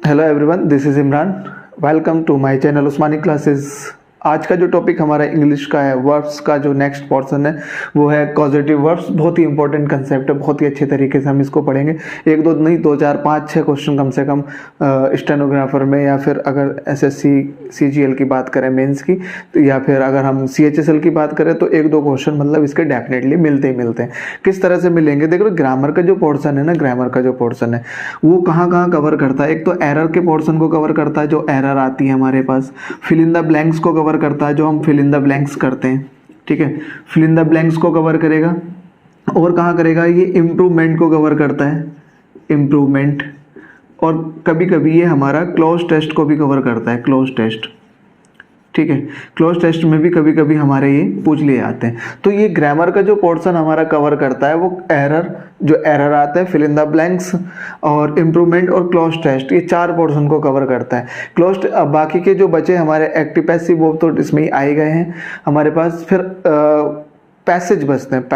Hello everyone, this is Imran. Welcome to my channel Usmani classes. आज का जो टॉपिक हमारा इंग्लिश का है, वर्ब्स का जो नेक्स्ट पोर्शन है वो है कॉजेटिव वर्ब्स। बहुत ही इंपॉर्टेंट कंसेप्ट है, बहुत ही अच्छे तरीके से हम इसको पढ़ेंगे। एक दो नहीं, 2 4 5 6 क्वेश्चन कम से कम स्टेनोग्राफर में, या फिर अगर एसएससी सीजीएल की बात करें मेंस की, तो या फिर अगर हम सीएचएसएल की बात करें तो 1-2 क्वेश्चन मतलब इसके डेफिनेटली मिलते ही मिलते हैं। किस तरह से मिलेंगे? देखो, ग्रामर का जो पोर्शन है ना, ग्रामर का जो पोर्शन है वो कहाँ कहाँ कवर करता है। एक तो एरर के पोर्शन को कवर करता है, जो एरर आती है हमारे पास। फिल इन द ब्लैंक्स को कवर करता है, जो हम फिल इन द ब्लैंक्स करते हैं। ठीक है, फिल इन द ब्लैंक्स को कवर करेगा। और कहाँ करेगा? ये इम्प्रूवमेंट को कवर करता है, इम्प्रूवमेंट। और कभी कभी ये हमारा क्लोज टेस्ट को भी कवर करता है, क्लोज टेस्ट। ठीक है, क्लोज टेस्ट में भी कभी कभी हमारे ये पूछ लिए आते हैं। तो ये ग्रामर का जो पोर्शन हमारा कवर करता है वो एरर, जो एरर आते हैं, फिल इन द ब्लैंक्स और इम्प्रूवमेंट और क्लोज टेस्ट, ये 4 पोर्शन को कवर करता है। क्लोज बाकी के जो बचे हमारे एक्टिव पैसिव वो तो इसमें ही आए गए हैं हमारे पास। फिर पैसेज बचते हैं।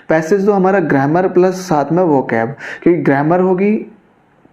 पैसेज तो हमारा ग्रामर प्लस साथ में वोकैब, क्योंकि ग्रामर होगी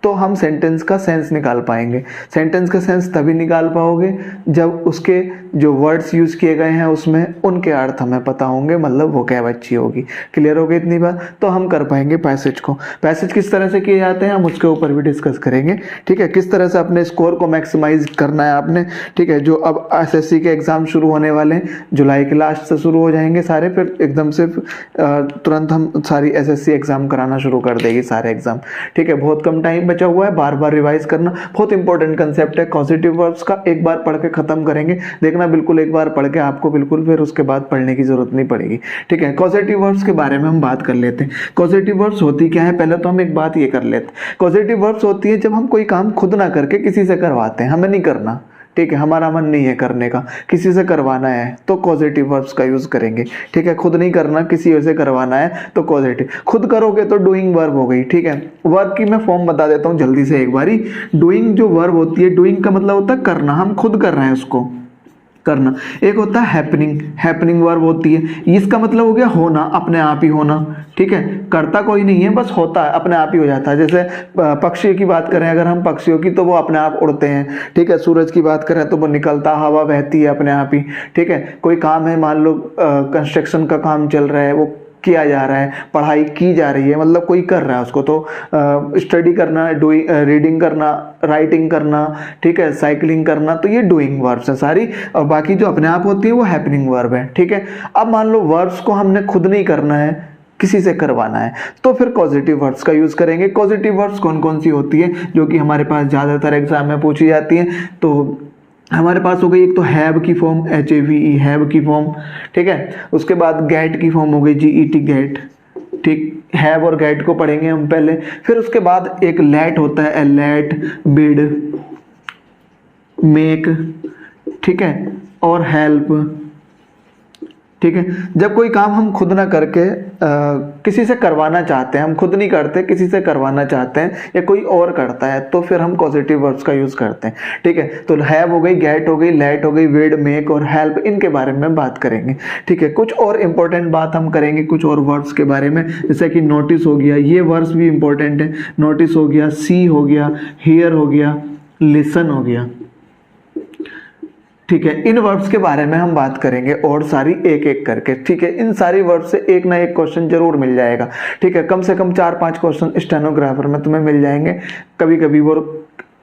तो हम सेंटेंस का सेंस निकाल पाएंगे। सेंटेंस का सेंस तभी निकाल पाओगे जब उसके जो वर्ड्स यूज किए गए हैं उसमें उनके अर्थ हमें पता होंगे, मतलब वोकैब अच्छी होगी। क्लियर हो गई इतनी बात? तो हम कर पाएंगे पैसेज को। पैसेज किस तरह से किए जाते हैं हम उसके ऊपर भी डिस्कस करेंगे। ठीक है, किस तरह से अपने स्कोर को मैक्सिमाइज करना है आपने। ठीक है, जो अब एसएससी के एग्जाम शुरू होने वाले हैं, जुलाई के लास्ट से शुरू हो जाएंगे सारे, फिर एकदम से तुरंत हम सारी एसएससी एग्जाम कराना शुरू कर देगी, सारे एग्जाम। ठीक है, बहुत कम टाइम बचा हुआ है, बार बार रिवाइज करना। बहुत इंपॉर्टेंट कंसेप्ट है पॉजिटिव वर्ब्स का। एक बार पढ़ के खत्म करेंगे, देखना बिल्कुल एक बार पढ़ के आपको बिल्कुल फिर उसके बाद पढ़ने की जरूरत नहीं पड़ेगी। ठीक है, पॉजिटिव वर्ब्स के बारे में हम बात कर लेते हैं। पॉजिटिव वर्ब्स होती क्या है, पहले तो हम एक बात ये कर लेते हैं। पॉजिटिव वर्ब्स होती है जब हम कोई काम खुद ना करके किसी से करवाते हैं, हमें नहीं करना। ठीक है, हमारा मन नहीं है करने का, किसी से करवाना है तो पॉजिटिव वर्ब्स का यूज करेंगे। ठीक है, खुद नहीं करना, किसी से करवाना है तो पॉजिटिव। खुद करोगे तो डूइंग वर्ब हो गई। ठीक है, वर्ब की मैं फॉर्म बता देता हूँ जल्दी से एक बारी। डूइंग जो वर्ब होती है, डूइंग का मतलब होता है करना, हम खुद कर रहे हैं उसको करना। एक होता है हैपनिंग, हैपनिंग वर्ब होती है, इसका मतलब हो गया होना, अपने आप ही होना। ठीक है, करता कोई नहीं है, बस होता है, अपने आप ही हो जाता है। जैसे पक्षी की बात करें अगर हम, पक्षियों की, तो वो अपने आप उड़ते हैं। ठीक है, सूरज की बात करें तो वो निकलता, हवा बहती है अपने आप ही। ठीक है, कोई काम है, मान लो कंस्ट्रक्शन का काम चल रहा है, वो किया जा रहा है, पढ़ाई की जा रही है, मतलब कोई कर रहा है उसको, तो स्टडी करना, डूइंग, रीडिंग करना, राइटिंग करना, ठीक है, साइकिलिंग करना, तो ये डूइंग वर्ब्स है सारी। और बाकी जो अपने आप होती है वो हैपनिंग वर्ब है। ठीक है, अब मान लो वर्ब्स को हमने खुद नहीं करना है, किसी से करवाना है, तो फिर पॉजिटिव वर्ब्स का यूज करेंगे। पॉजिटिव वर्ब्स कौन कौन सी होती है जो कि हमारे पास ज्यादातर एग्जाम में पूछी जाती है? तो हमारे पास हो गई एक तो हैव की फॉर्म, HAVE, हैव की फॉर्म। ठीक है, उसके बाद गेट की फॉर्म हो गई, GET, गेट। ठीक, हैव और गेट को पढ़ेंगे हम पहले। फिर उसके बाद एक लेट होता है, लेट, बिड, मेक। ठीक है, और हेल्प। ठीक है, जब कोई काम हम खुद ना करके किसी से करवाना चाहते हैं, हम खुद नहीं करते, किसी से करवाना चाहते हैं या कोई और करता है, तो फिर हम पॉजिटिव वर्ब्स का यूज करते हैं। ठीक है, तो हैव हो गई, गेट हो गई, लेट हो गई, विड, मेक और हेल्प, इनके बारे में बात करेंगे। ठीक है, कुछ और इंपॉर्टेंट बात हम करेंगे कुछ और वर्ड्स के बारे में, जैसे कि नोटिस हो गया, ये वर्ड्स भी इंपॉर्टेंट है। नोटिस हो गया, सी हो गया, हियर हो गया, लिसन हो गया। ठीक है, इन वर्ब्स के बारे में हम बात करेंगे और सारी एक एक करके। ठीक है, इन सारी वर्ब्स से एक ना एक क्वेश्चन जरूर मिल जाएगा। ठीक है, कम से कम 4-5 क्वेश्चन स्टेनोग्राफर में तुम्हें मिल जाएंगे। कभी कभी वो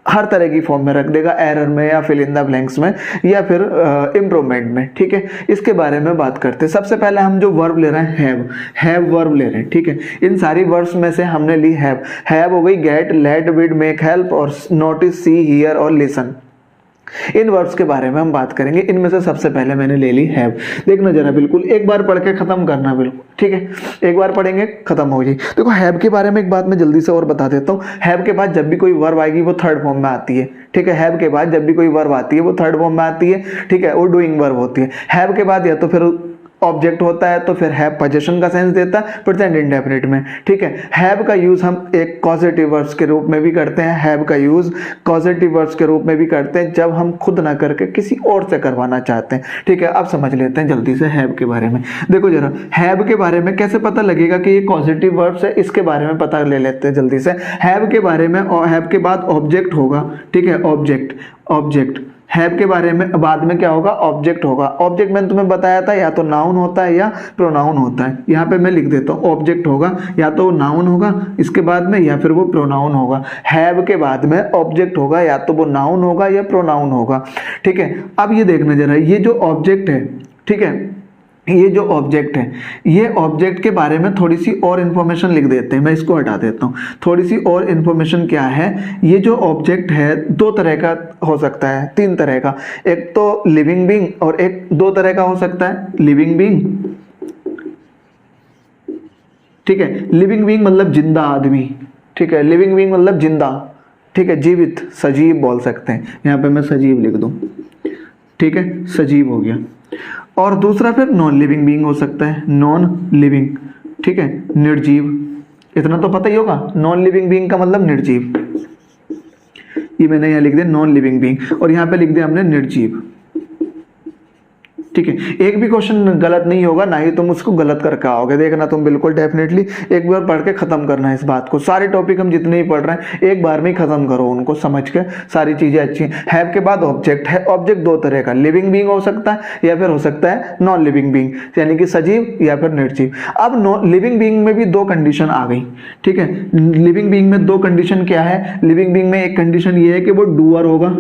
हर तरह की फॉर्म में रख देगा, एरर में या फिल इन द ब्लैंक्स में या फिर इम्प्रूवमेंट में। ठीक है, इसके बारे में बात करते हैं। सबसे पहले हम जो वर्ब ले रहे हैं, हैव वर्ब ले रहे हैं। ठीक है, इन सारी वर्ब्स में से हमने ली हैव। हैव हो गई गेट, लेट, विड, मेक, हेल्प और नोटिस, सी, हियर और लिसन। इन वर्ब्स के बारे में हम बात करेंगे। इनमें से सबसे पहले मैंने ले ली हैव। देखना जरा, बिल्कुल एक बार पढ़ के खत्म करना, बिल्कुल। ठीक है, एक बार पढ़ेंगे खत्म हो जाए। देखो, हैव के बारे में एक बात मैं जल्दी से और बता देता हूँ। हैव के बाद जब भी कोई वर्ब आएगी वो थर्ड फॉर्म में आती है। ठीक है, हैव के बाद जब भी कोई वर्ब आती है वो थर्ड फॉर्म में आती है। ठीक है, वो डूइंग वर्ब होती है। हैव के बाद या तो फिर ऑब्जेक्ट होता है तो फिर हैव पोजीशन का सेंस देता है प्रेजेंट इंडेफिनिट में, ठीक है। हैव का यूज हम एक कॉजेटिव वर्ब्स के रूप में भी करते हैं, हैव का यूज कॉजेटिव वर्ब्स के रूप में भी करते हैं जब हम खुद ना करके किसी और से करवाना चाहते हैं, ठीक है। अब समझ लेते हैं जल्दी से हैव के बारे में। देखो जरा हैव के बारे में कैसे पता लगेगा कि ये पॉजिटिव वर्ब्स है, इसके बारे में पता ले लेते हैं जल्दी से। हैव के बारे में, और हैव के बाद ऑब्जेक्ट होगा, ठीक है, ऑब्जेक्ट हैव के बारे में बाद में क्या होगा, ऑब्जेक्ट होगा। ऑब्जेक्ट मैंने तुम्हें बताया था या तो नाउन होता है या प्रोनाउन होता है। यहाँ पे मैं लिख देता हूँ ऑब्जेक्ट होगा या तो नाउन होगा इसके बाद में या फिर वो प्रोनाउन होगा। हैव के बाद में ऑब्जेक्ट होगा या तो वो नाउन होगा या प्रोनाउन होगा, ठीक है। अब ये देखना जरा, ये जो ऑब्जेक्ट है, ठीक है, ये जो ऑब्जेक्ट है, ये ऑब्जेक्ट के बारे में थोड़ी सी और इंफॉर्मेशन लिख देते हैं। मैं इसको हटा देता हूँ। थोड़ी सी और इंफॉर्मेशन क्या है, ये जो ऑब्जेक्ट है दो तरह का हो सकता है, तीन तरह का। एक तो लिविंग बीइंग और एक दो तरह का हो सकता है, लिविंग बीइंग, ठीक है। लिविंग बीइंग मतलब जिंदा आदमी, ठीक है, लिविंग बीइंग मतलब जिंदा, ठीक है, जीवित, सजीव बोल सकते हैं। यहाँ पे मैं सजीव लिख दूँ, ठीक है, सजीव हो गया। और दूसरा फिर नॉन लिविंग बीइंग हो सकता है, नॉन लिविंग, ठीक है, निर्जीव। इतना तो पता ही होगा, नॉन लिविंग बीइंग का मतलब निर्जीव। ये मैंने यहाँ लिख दिया नॉन लिविंग बीइंग और यहाँ पे लिख दिया हमने निर्जीव, ठीक है। एक भी क्वेश्चन गलत नहीं होगा, ना ही तुम उसको गलत करके आओगे, देखना तुम बिल्कुल डेफिनेटली एक बार पढ़ के खत्म करना है इस बात को। सारे टॉपिक हम जितने ही पढ़ रहे हैं एक बार में ही खत्म करो उनको, समझ के सारी चीजें अच्छी हैं। हैव के बाद ऑब्जेक्ट है, ऑब्जेक्ट दो तरह का, लिविंग बीइंग हो सकता है या फिर हो सकता है नॉन लिविंग बीइंग, यानी कि सजीव या फिर निर्जीव। अब लिविंग बीइंग में भी दो कंडीशन आ गई, ठीक है। लिविंग बीइंग में दो कंडीशन क्या है, लिविंग बीइंग में एक कंडीशन ये है कि वो डूअर होगा,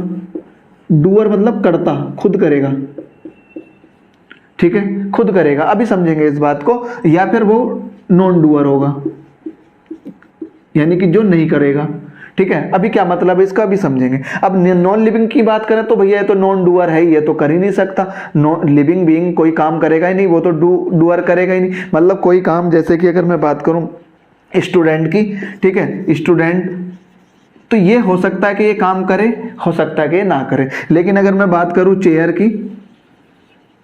डूअर मतलब करता, खुद करेगा, ठीक है, खुद करेगा, अभी समझेंगे इस बात को। या फिर वो नॉन डूअर होगा, यानी कि जो नहीं करेगा, ठीक है। अभी क्या मतलब है इसका अभी समझेंगे। अब नॉन लिविंग की बात करें तो भैया ये तो नॉन डूअर है, ये तो कर ही नहीं सकता। लिविंग बीइंग कोई काम करेगा ही नहीं, वो तो डूअर करेगा ही नहीं। मतलब कोई काम, जैसे कि अगर मैं बात करूं स्टूडेंट की, ठीक है, स्टूडेंट, तो ये हो सकता है कि ये काम करे, हो सकता है कि ये ना करे। लेकिन अगर मैं बात करूं चेयर की,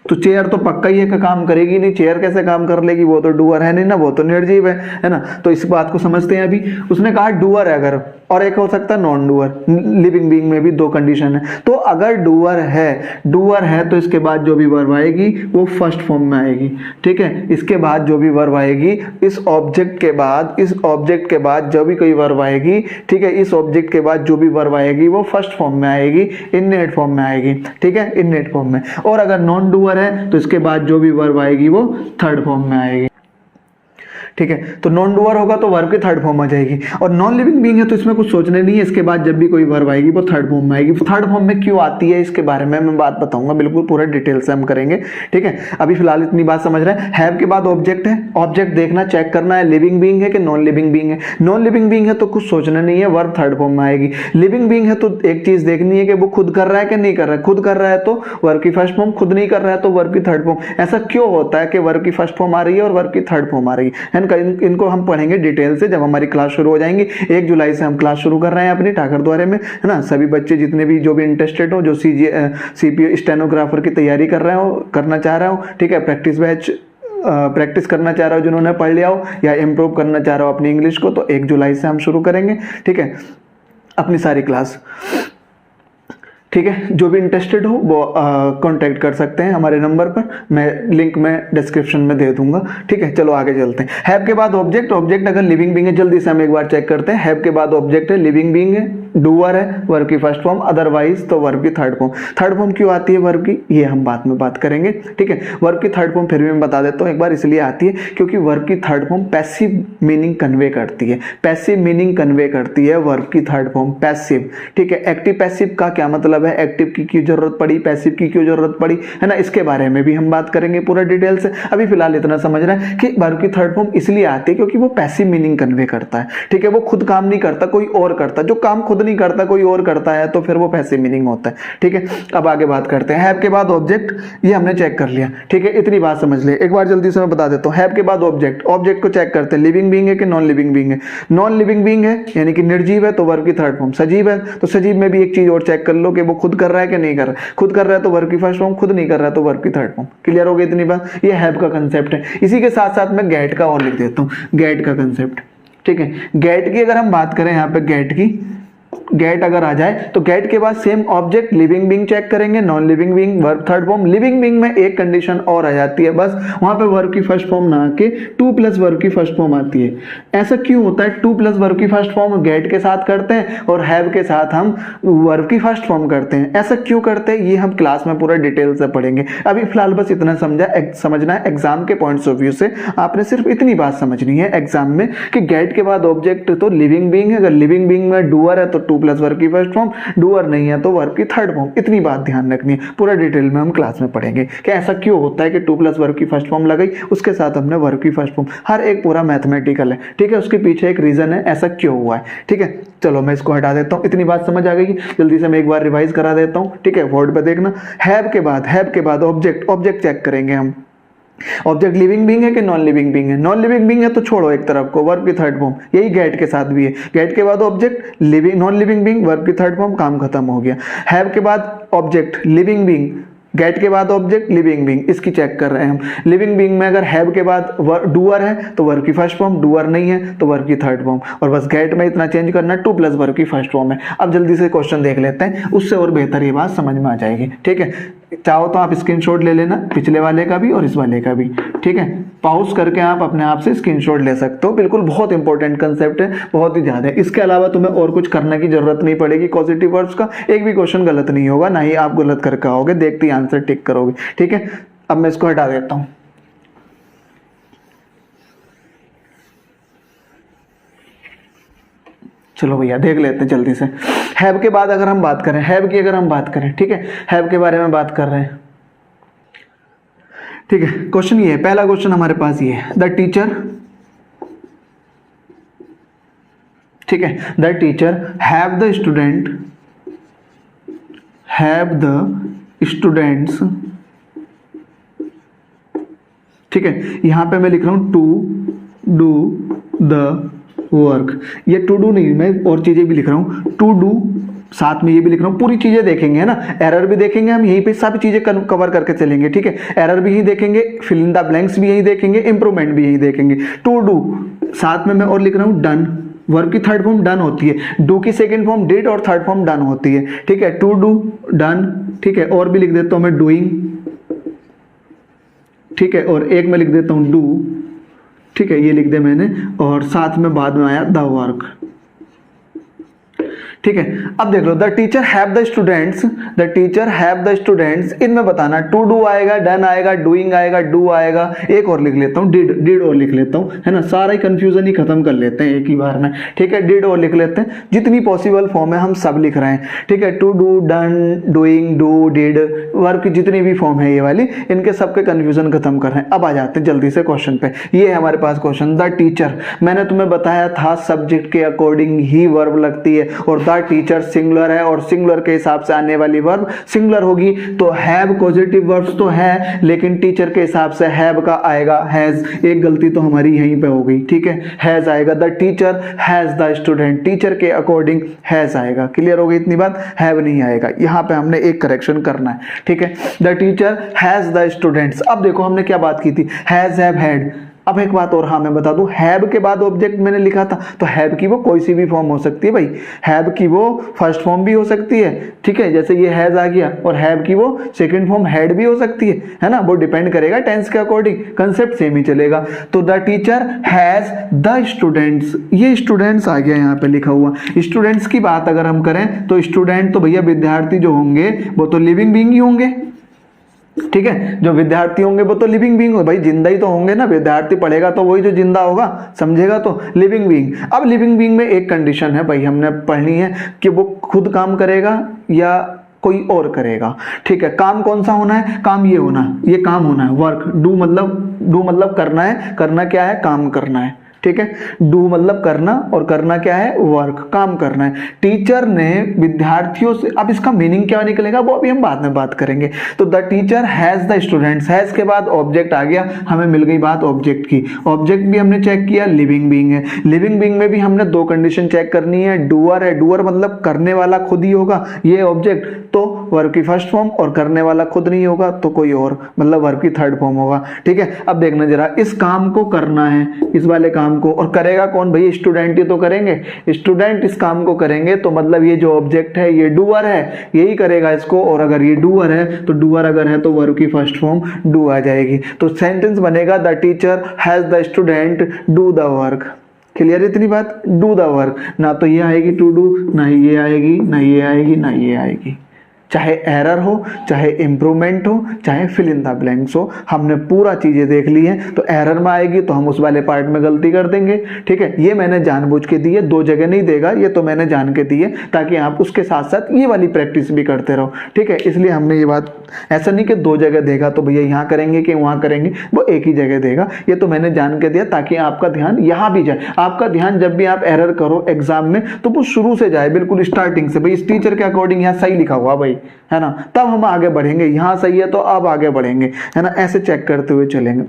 तो चेयर तो पक्का ही है कि काम करेगी नहीं, चेयर कैसे काम कर लेगी, वो तो डूअर है नहीं ना, वो तो निर्जीव है ना। तो इस बात को समझते हैं। अभी उसने कहा डूअर है अगर, और एक हो सकता है नॉन डूअर। लिविंग बीइंग में भी दो कंडीशन है। तो अगर डूअर है तो इसके बाद जो भी वर्ब आएगी वो फर्स्ट फॉर्म में आएगी, ठीक है। इसके बाद जो भी वर्ब आएगी, इस ऑब्जेक्ट के बाद जो भी कोई वर्ब आएगी, ठीक है, इस ऑब्जेक्ट के बाद जो भी वर्ब आएगी वो फर्स्ट फॉर्म में आएगी, इननेट फॉर्म में आएगी, ठीक है, इननेट फॉर्म में। और अगर नॉन डूअर है तो इसके बाद जो भी वर्ब आएगी वो थर्ड फॉर्म में आएगी, ठीक है। तो नॉन डूअर होगा तो वर्ब की थर्ड फॉर्म आ जाएगी। और नॉन लिविंग बीइंग है तो इसमें कुछ सोचने नहीं है, इसके बाद जब भी कोई वर्ब आएगी वो थर्ड फॉर्म में आएगी। थर्ड फॉर्म में क्यों आती है इसके बारे में मैं बात बताऊंगा, बिल्कुल पूरा डिटेल से हम करेंगे, ठीक है। अभी फिलहाल इतनी बात समझ रहे हैं। हैव के बाद ऑब्जेक्ट है, ऑब्जेक्ट देखना, चेक करना है लिविंग बीइंग है कि नॉन लिविंग बीइंग है। नॉन लिविंग बीइंग है तो कुछ सोचना नहीं है, वर्ब थर्ड फॉर्म में आएगी। लिविंग बीइंग है तो एक चीज देखनी है कि वो खुद कर रहा है कि नहीं कर रहा है। खुद कर रहा है तो वर्ब की फर्स्ट फॉर्म, खुद नहीं कर रहा है तो वर्ब की थर्ड फॉर्म। ऐसा क्यों होता है कि वर्ब की फर्स्ट फॉर्म आ रही है और वर्ब की थर्ड फॉर्म आ रही है? इनको हम पढ़ेंगे डिटेल से जब हमारी क्लास शुरू हो जाएंगी। 1 जुलाई से हम क्लास शुरू कर रहे हैं अपनी ठाकर द्वारे में, है ना। सभी बच्चे जितने भी जो भी इंटरेस्टेड हो, जो सीपीओ स्टेनोग्राफर की तैयारी कर रहे हो, करना चाह रहे हो, ठीक है, प्रैक्टिस बैच प्रैक्टिस करना चाह रहे हो, जिन्होंने पढ़ लिया हो या इम्प्रूव करना चाह रहे हो अपनी इंग्लिश को, तो 1 जुलाई से हम शुरू करेंगे, ठीक है, अपनी सारी क्लास, ठीक है। जो भी इंटरेस्टेड हो वो कांटेक्ट कर सकते हैं हमारे नंबर पर, मैं लिंक में डिस्क्रिप्शन में दे दूंगा, ठीक है। चलो आगे चलते हैं। हैव के बाद ऑब्जेक्ट, ऑब्जेक्ट अगर लिविंग बीइंग है, जल्दी से हम एक बार चेक करते हैं। हैव के बाद ऑब्जेक्ट है, लिविंग बीइंग है, डूअर है, वर्ब की फर्स्ट फॉर्म, अदरवाइज तो वर्ब की थर्ड फॉर्म। थर्ड फॉर्म क्यों आती है वर्ब की, ये हम बाद में बात करेंगे, ठीक है। वर्ब की थर्ड फॉर्म फिर भी मैं बता देता हूँ एक बार, इसलिए आती है क्योंकि वर्ब की third form passive meaning convey करती है। पैसिव मीनिंग कन्वे करती है वर्ब की थर्ड फॉर्म, पैसिव, ठीक है। एक्टिव पैसिव का क्या मतलब है, एक्टिव की क्यों जरूरत पड़ी, पैसिव की क्यों जरूरत पड़ी, है ना, इसके बारे में भी हम बात करेंगे पूरा डिटेल से। अभी फिलहाल इतना समझ रहे हैं कि वर्ब की थर्ड फॉर्म इसलिए आती है क्योंकि वो पैसिव मीनिंग कन्वे करता है, ठीक है। वो खुद काम नहीं करता, कोई और करता, जो काम खुद खुद नहीं करता कोई और करता है तो फिर वो पैसिव मीनिंग होता है। ठीक है, अब आगे बात करते हैं। हैव के बाद ऑब्जेक्ट, ये हमने चेक कर लिया। ठीक है, इतनी बात समझ ले। एक बार जल्दी से मैं बता देता हूँ, हैव के बाद ऑब्जेक्ट, ऑब्जेक्ट को चेक करते हैं लिविंग बीइंग है कि नॉन लिविंग बीइंग है। नॉन लिविंग बीइंग है यानी कि निर्जीव है तो वर्ब की थर्ड फॉर्म। सजीव है तो सजीव में भी एक चीज और चेक कर लो कि वो खुद कर रहा है कि नहीं कर रहा है। खुद कर रहा है तो वर्ब की फर्स्ट फॉर्म, खुद नहीं कर रहा है तो वर्ब की थर्ड फॉर्म। क्लियर हो गई इतनी बात? ये हैव का कंसेप्ट है। इसी के साथ साथ मैं गेट का और लिख देता हूँ, गेट का कंसेप्ट। ठीक है, गेट की अगर हम बात करें यहाँ पे गेट की, गेट अगर आ जाए तो गेट के बाद same object living being check करेंगे, non living being verb third form. Living being में एक कंडीशन और आ जाती है, बस वहां पे वर्ब की फर्स्ट फॉर्म ना आके टू प्लस वर्ब की फर्स्ट फॉर्म आती है। ऐसा क्यों होता है? टू प्लस वर्ब की फर्स्ट फॉर्म गेट के साथ करते हैं और हैव के साथ हम वर्ब की फर्स्ट फॉर्म करते हैं। ऐसा क्यों करते हैं ये हम क्लास में पूरा डिटेल से पढ़ेंगे। अभी फिलहाल बस इतना समझना है एग्जाम के पॉइंट्स ऑफ व्यू से। आपने सिर्फ इतनी बात समझनी है एग्जाम में कि गेट के बाद ऑब्जेक्ट तो लिविंग बीइंग है, अगर लिविंग बीइंग में डूअर है तो टू प्लस वर्ब की फर्स्ट फॉर्म, डूअर नहीं है तो वर्ब की थर्ड फॉर्म। इतनी बात ध्यान रखनी है, पूरा डिटेल में हम क्लास में पढ़ेंगे कि ऐसा क्यों होता है कि टू प्लस वर्ब की फर्स्ट फॉर्म लगाई, उसके साथ हमने वर्ब की फर्स्ट फॉर्म। हर एक पूरा मैथमेटिकल है। ठीक है, उसके पीछे एक रीजन है ऐसा क्यों हुआ है। ठीक है, चलो मैं इसको हटा देता हूं। इतनी बात समझ आ गई, जल्दी से मैं एक बार रिवाइज करा देता हूं। ठीक है, वर्ड पे देखना, हैव के बाद ऑब्जेक्ट, ऑब्जेक्ट चेक करेंगे हम। ऑब्जेक्ट लिविंग बीइंग है कि नॉन लिविंग बीइंग है? नॉन लिविंग बीइंग है तो छोड़ो एक तरफ को, वर्ब की थर्ड फॉर्म। यही गेट के साथ भी है, गेट के बाद object living, non living being verb की थर्ड फॉर्म, काम खत्म हो गया। हैव के बाद ऑब्जेक्ट लिविंग बीइंग, गेट के बाद ऑब्जेक्ट लिविंग बीइंग, इसकी चेक कर रहे हैं हम। लिविंग बीइंग में अगर हैव के बाद डूअर है तो वर्ब की फर्स्ट फॉर्म, डूअर नहीं है तो वर्ब की थर्ड फॉर्म। और बस गेट में इतना चेंज करना, टू प्लस वर्ब की फर्स्ट फॉर्म है। अब जल्दी से क्वेश्चन देख लेते हैं, उससे और बेहतर ये बात समझ में आ जाएगी। ठीक है, चाहो तो आप स्क्रीनशॉट ले लेना, पिछले वाले का भी और इस वाले का भी। ठीक है, पॉज करके आप अपने आप से स्क्रीनशॉट ले सकते हो। बिल्कुल बहुत इंपॉर्टेंट कंसेप्ट है, बहुत ही ज्यादा है। इसके अलावा तुम्हें और कुछ करने की जरूरत नहीं पड़ेगी। पॉजिटिव वर्ब्स का एक भी क्वेश्चन गलत नहीं होगा, ना ही आप गलत करके आओगे, देखते ही आंसर टिक करोगे। ठीक है, अब मैं इसको हटा देता हूं। चलो भैया देख लेते हैं जल्दी से। हैव के बाद अगर हम बात करें, हैव की अगर हम बात करें, ठीक है, हैव के बारे में बात कर रहे हैं। ठीक है, क्वेश्चन ये है, पहला क्वेश्चन हमारे पास ये है, द टीचर, ठीक है, the teacher have the student, have the students, ठीक है, यहां पे मैं लिख रहा हूं टू डू द वर्क। ये टू डू नहीं, मैं और चीजें भी लिख रहा हूं, टू डू, साथ में ये भी लिख रहा हूं। पूरी चीजें देखेंगे है ना, एरर भी देखेंगे हम, यहीं पे सब चीजें कवर करके चलेंगे। ठीक है, एरर भी यही देखेंगे, फिल इन द ब्लैंक्स भी यही देखेंगे, इंप्रूवमेंट भी यही देखेंगे। टू डू, साथ में मैं और लिख रहा हूं डन, वर्ब की थर्ड फॉर्म डन होती है, डू की सेकंड फॉर्म डिड और थर्ड फॉर्म डन होती है। ठीक है, टू डू डन। ठीक है, और भी लिख देता हूं मैं डूइंग, ठीक है, और एक मैं लिख देता हूं डू, ठीक है, ये लिख दे मैंने, और साथ में बाद में आया द वर्क। ठीक है, अब देख लो, the teacher have the students, the teacher have the students, इनमें बताना टू डू आएगा, डन आएगा, डूइंग आएगा, डू आएगा, एक और लिख लेता हूं डिड, डिड और लिख लेता हूं, है ना, सारा ही कंफ्यूजन ही खत्म कर लेते हैं एक ही बार में। ठीक है, डिड और लिख लेते हैं, जितनी पॉसिबल फॉर्म है हम सब लिख रहे हैं। ठीक है, to do, done, doing, do, did, verb की जितनी भी फॉर्म है ये वाली, इनके सबके कंफ्यूजन खत्म कर रहे हैं। अब आ जाते हैं जल्दी से क्वेश्चन पे। ये है हमारे पास क्वेश्चन, द टीचर, मैंने तुम्हें बताया था सब्जेक्ट के अकॉर्डिंग ही वर्ब लगती है, और द टीचर सिंगुलर है, और सिंगुलर के हिसाब से आने वाली वर्ब सिंगुलर होगी। तो हैव पॉजिटिव वर्ब्स तो है, लेकिन टीचर के हिसाब से हैव का आएगा हैज। एक गलती तो हमारी यहीं पे हो गई। ठीक है, हैज आएगा, the teacher has the student, teacher के अकॉर्डिंग हैज आएगा। क्लियर हो गई इतनी बात, हैव नहीं आएगा। यहां पे हमने एक करेक्शन करना है। ठीक है, the teacher has the students. अब देखो हमने क्या बात की थी, हैज, हैव, हैड। अब एक बात और, हाँ मैं बता दूं, हैव के बाद ऑब्जेक्ट मैंने लिखा था, तो हैव की वो कोई सी भी फॉर्म हो सकती है भाई, हैव की वो फर्स्ट फॉर्म भी हो सकती है। ठीक है, जैसे ये हैज आ गया, और हैव की वो सेकंड फॉर्म हैड भी हो सकती है ना, वो डिपेंड करेगा टेंस के अकॉर्डिंग, कंसेप्ट सेम ही चलेगा। तो the teacher has the students, ये स्टूडेंट्स आ गया यहाँ पे लिखा हुआ। स्टूडेंट्स की बात अगर हम करें तो स्टूडेंट तो भैया विद्यार्थी जो होंगे वो तो लिविंग बीइंग ही होंगे। ठीक है, जो विद्यार्थी होंगे वो तो लिविंग बीइंग हो भाई, जिंदा ही तो होंगे ना, विद्यार्थी पढ़ेगा तो वही जो जिंदा होगा, समझेगा, तो लिविंग बीइंग। अब लिविंग बीइंग में एक कंडीशन है भाई, हमने पढ़नी है कि वो खुद काम करेगा या कोई और करेगा। ठीक है, काम कौन सा होना है, काम ये होना, ये काम होना है, वर्क। डू मतलब करना है, करना क्या है, काम करना है। ठीक है, डू मतलब करना, और करना क्या है, वर्क, काम करना है। टीचर ने विद्यार्थियों से, अब इसका मीनिंग क्या निकलेगा वो अभी हम बाद में बात करेंगे। तो the teacher has the students, has के बाद ऑब्जेक्ट आ गया, हमें मिल गई बात ऑब्जेक्ट की। ऑब्जेक्ट भी हमने चेक किया, लिविंग बीइंग है। लिविंग बीइंग में भी हमने दो कंडीशन चेक करनी है, डूअर है, डूअर मतलब करने वाला खुद ही होगा, ये ऑब्जेक्ट, तो वर्ब की फर्स्ट फॉर्म, और करने वाला खुद नहीं होगा तो कोई और, मतलब वर्ब की थर्ड फॉर्म होगा। ठीक है, अब देखना जरा, इस काम को करना है, इस वाले काम को, और करेगा कौन भाई, स्टूडेंट ही तो करेंगे। स्टूडेंट इस काम को करेंगे तो मतलब ये जो ऑब्जेक्ट है ये डूअर है, यही करेगा इसको, और अगर ये डूअर है तो डूअर अगर है तो वर्ब की फर्स्ट फॉर्म डू आ जाएगी। तो सेंटेंस बनेगा the teacher has the student do the work. Clear इतनी बात, डू द वर्क, ना तो ये आएगी टू डू, ना ये आएगी, ना ये आएगी, ना ये आएगी। चाहे एरर हो, चाहे इंप्रूवमेंट हो, चाहे फिल इन द ब्लैंक्स हो, हमने पूरा चीजें देख ली हैं। तो एरर में आएगी तो हम उस वाले पार्ट में गलती कर देंगे। ठीक है, ये मैंने जानबूझ के दी है, दो जगह नहीं देगा, ये तो मैंने जान के दी है ताकि आप उसके साथ साथ ये वाली प्रैक्टिस भी करते रहो। ठीक है, इसलिए हमने ये बात, ऐसा नहीं कि दो जगह देगा तो भैया यहाँ करेंगे कि वहाँ करेंगे, वो एक ही जगह देगा। ये तो मैंने जान के दिया ताकि आपका ध्यान यहाँ भी जाए। आपका ध्यान जब भी आप एरर करो एग्जाम में तो वो शुरू से जाए, बिल्कुल स्टार्टिंग से, भाई इस टीचर के अकॉर्डिंग यहाँ सही लिखा हुआ भाई, है ना, तब हम आगे बढ़ेंगे। यहां सही है तो अब आगे बढ़ेंगे, है ना, ऐसे चेक करते हुए चलेंगे।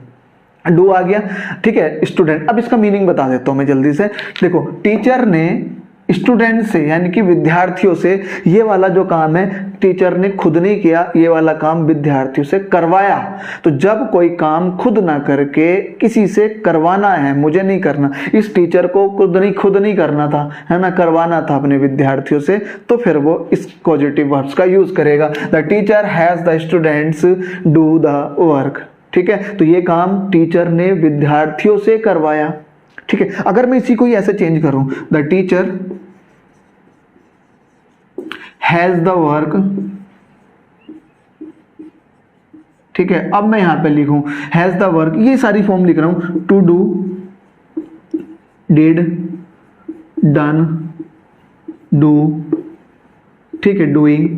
डू आ गया। ठीक है, स्टूडेंट, अब इसका मीनिंग बता देता हूं मैं जल्दी से। देखो, टीचर ने स्टूडेंट से यानी कि विद्यार्थियों से ये वाला जो काम है टीचर ने खुद नहीं किया, ये वाला काम विद्यार्थियों से करवाया। तो जब कोई काम खुद ना करके किसी से करवाना है, मुझे नहीं करना, इस टीचर को खुद नहीं करना था, है ना, करवाना था अपने विद्यार्थियों से, तो फिर वो इस पॉजिटिव वर्ब्स का यूज करेगा। The teacher has the students do the work. ठीक है, तो ये काम टीचर ने विद्यार्थियों से करवाया। ठीक है, अगर मैं इसी को ही ऐसे चेंज करूं, the teacher has the work. ठीक है, अब मैं यहां पे लिखूं हैज द वर्क, ये सारी फॉर्म लिख रहा हूं, to do, did, done, do. ठीक है, डूइंग।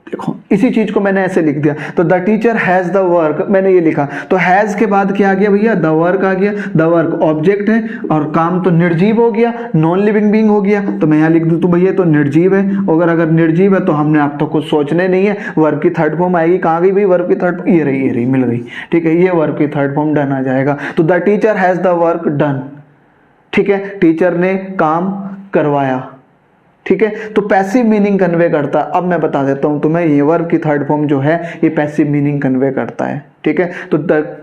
देखो, इसी चीज को मैंने ऐसे लिख दिया। तो the teacher has the work, मैंने ये लिखा, तो हैज के बाद क्या आ गया भैया, द वर्क आ गया। द वर्क ऑब्जेक्ट है और काम तो निर्जीव हो गया, नॉन लिविंग बीइंग हो गया, तो मैं यहां लिख दूं तो भैया तो निर्जीव है। अगर निर्जीव है तो हमने आप तो कुछ सोचने नहीं है, वर्ब की थर्ड फॉर्म आएगी। कहां गई भाई वर्ब की थर्ड, ये रही मिल गई। ठीक है, ये वर्ब की थर्ड फॉर्म डन आ जाएगा। तो the teacher has the work done. ठीक है, टीचर ने काम करवाया। ठीक है, तो पैसिव मीनिंग कन्वे करता है। अब मैं बता देता हूं तुम्हें, ये वर्ब की थर्ड फॉर्म जो है ये पैसिव मीनिंग कन्वे करता है। ठीक है, तो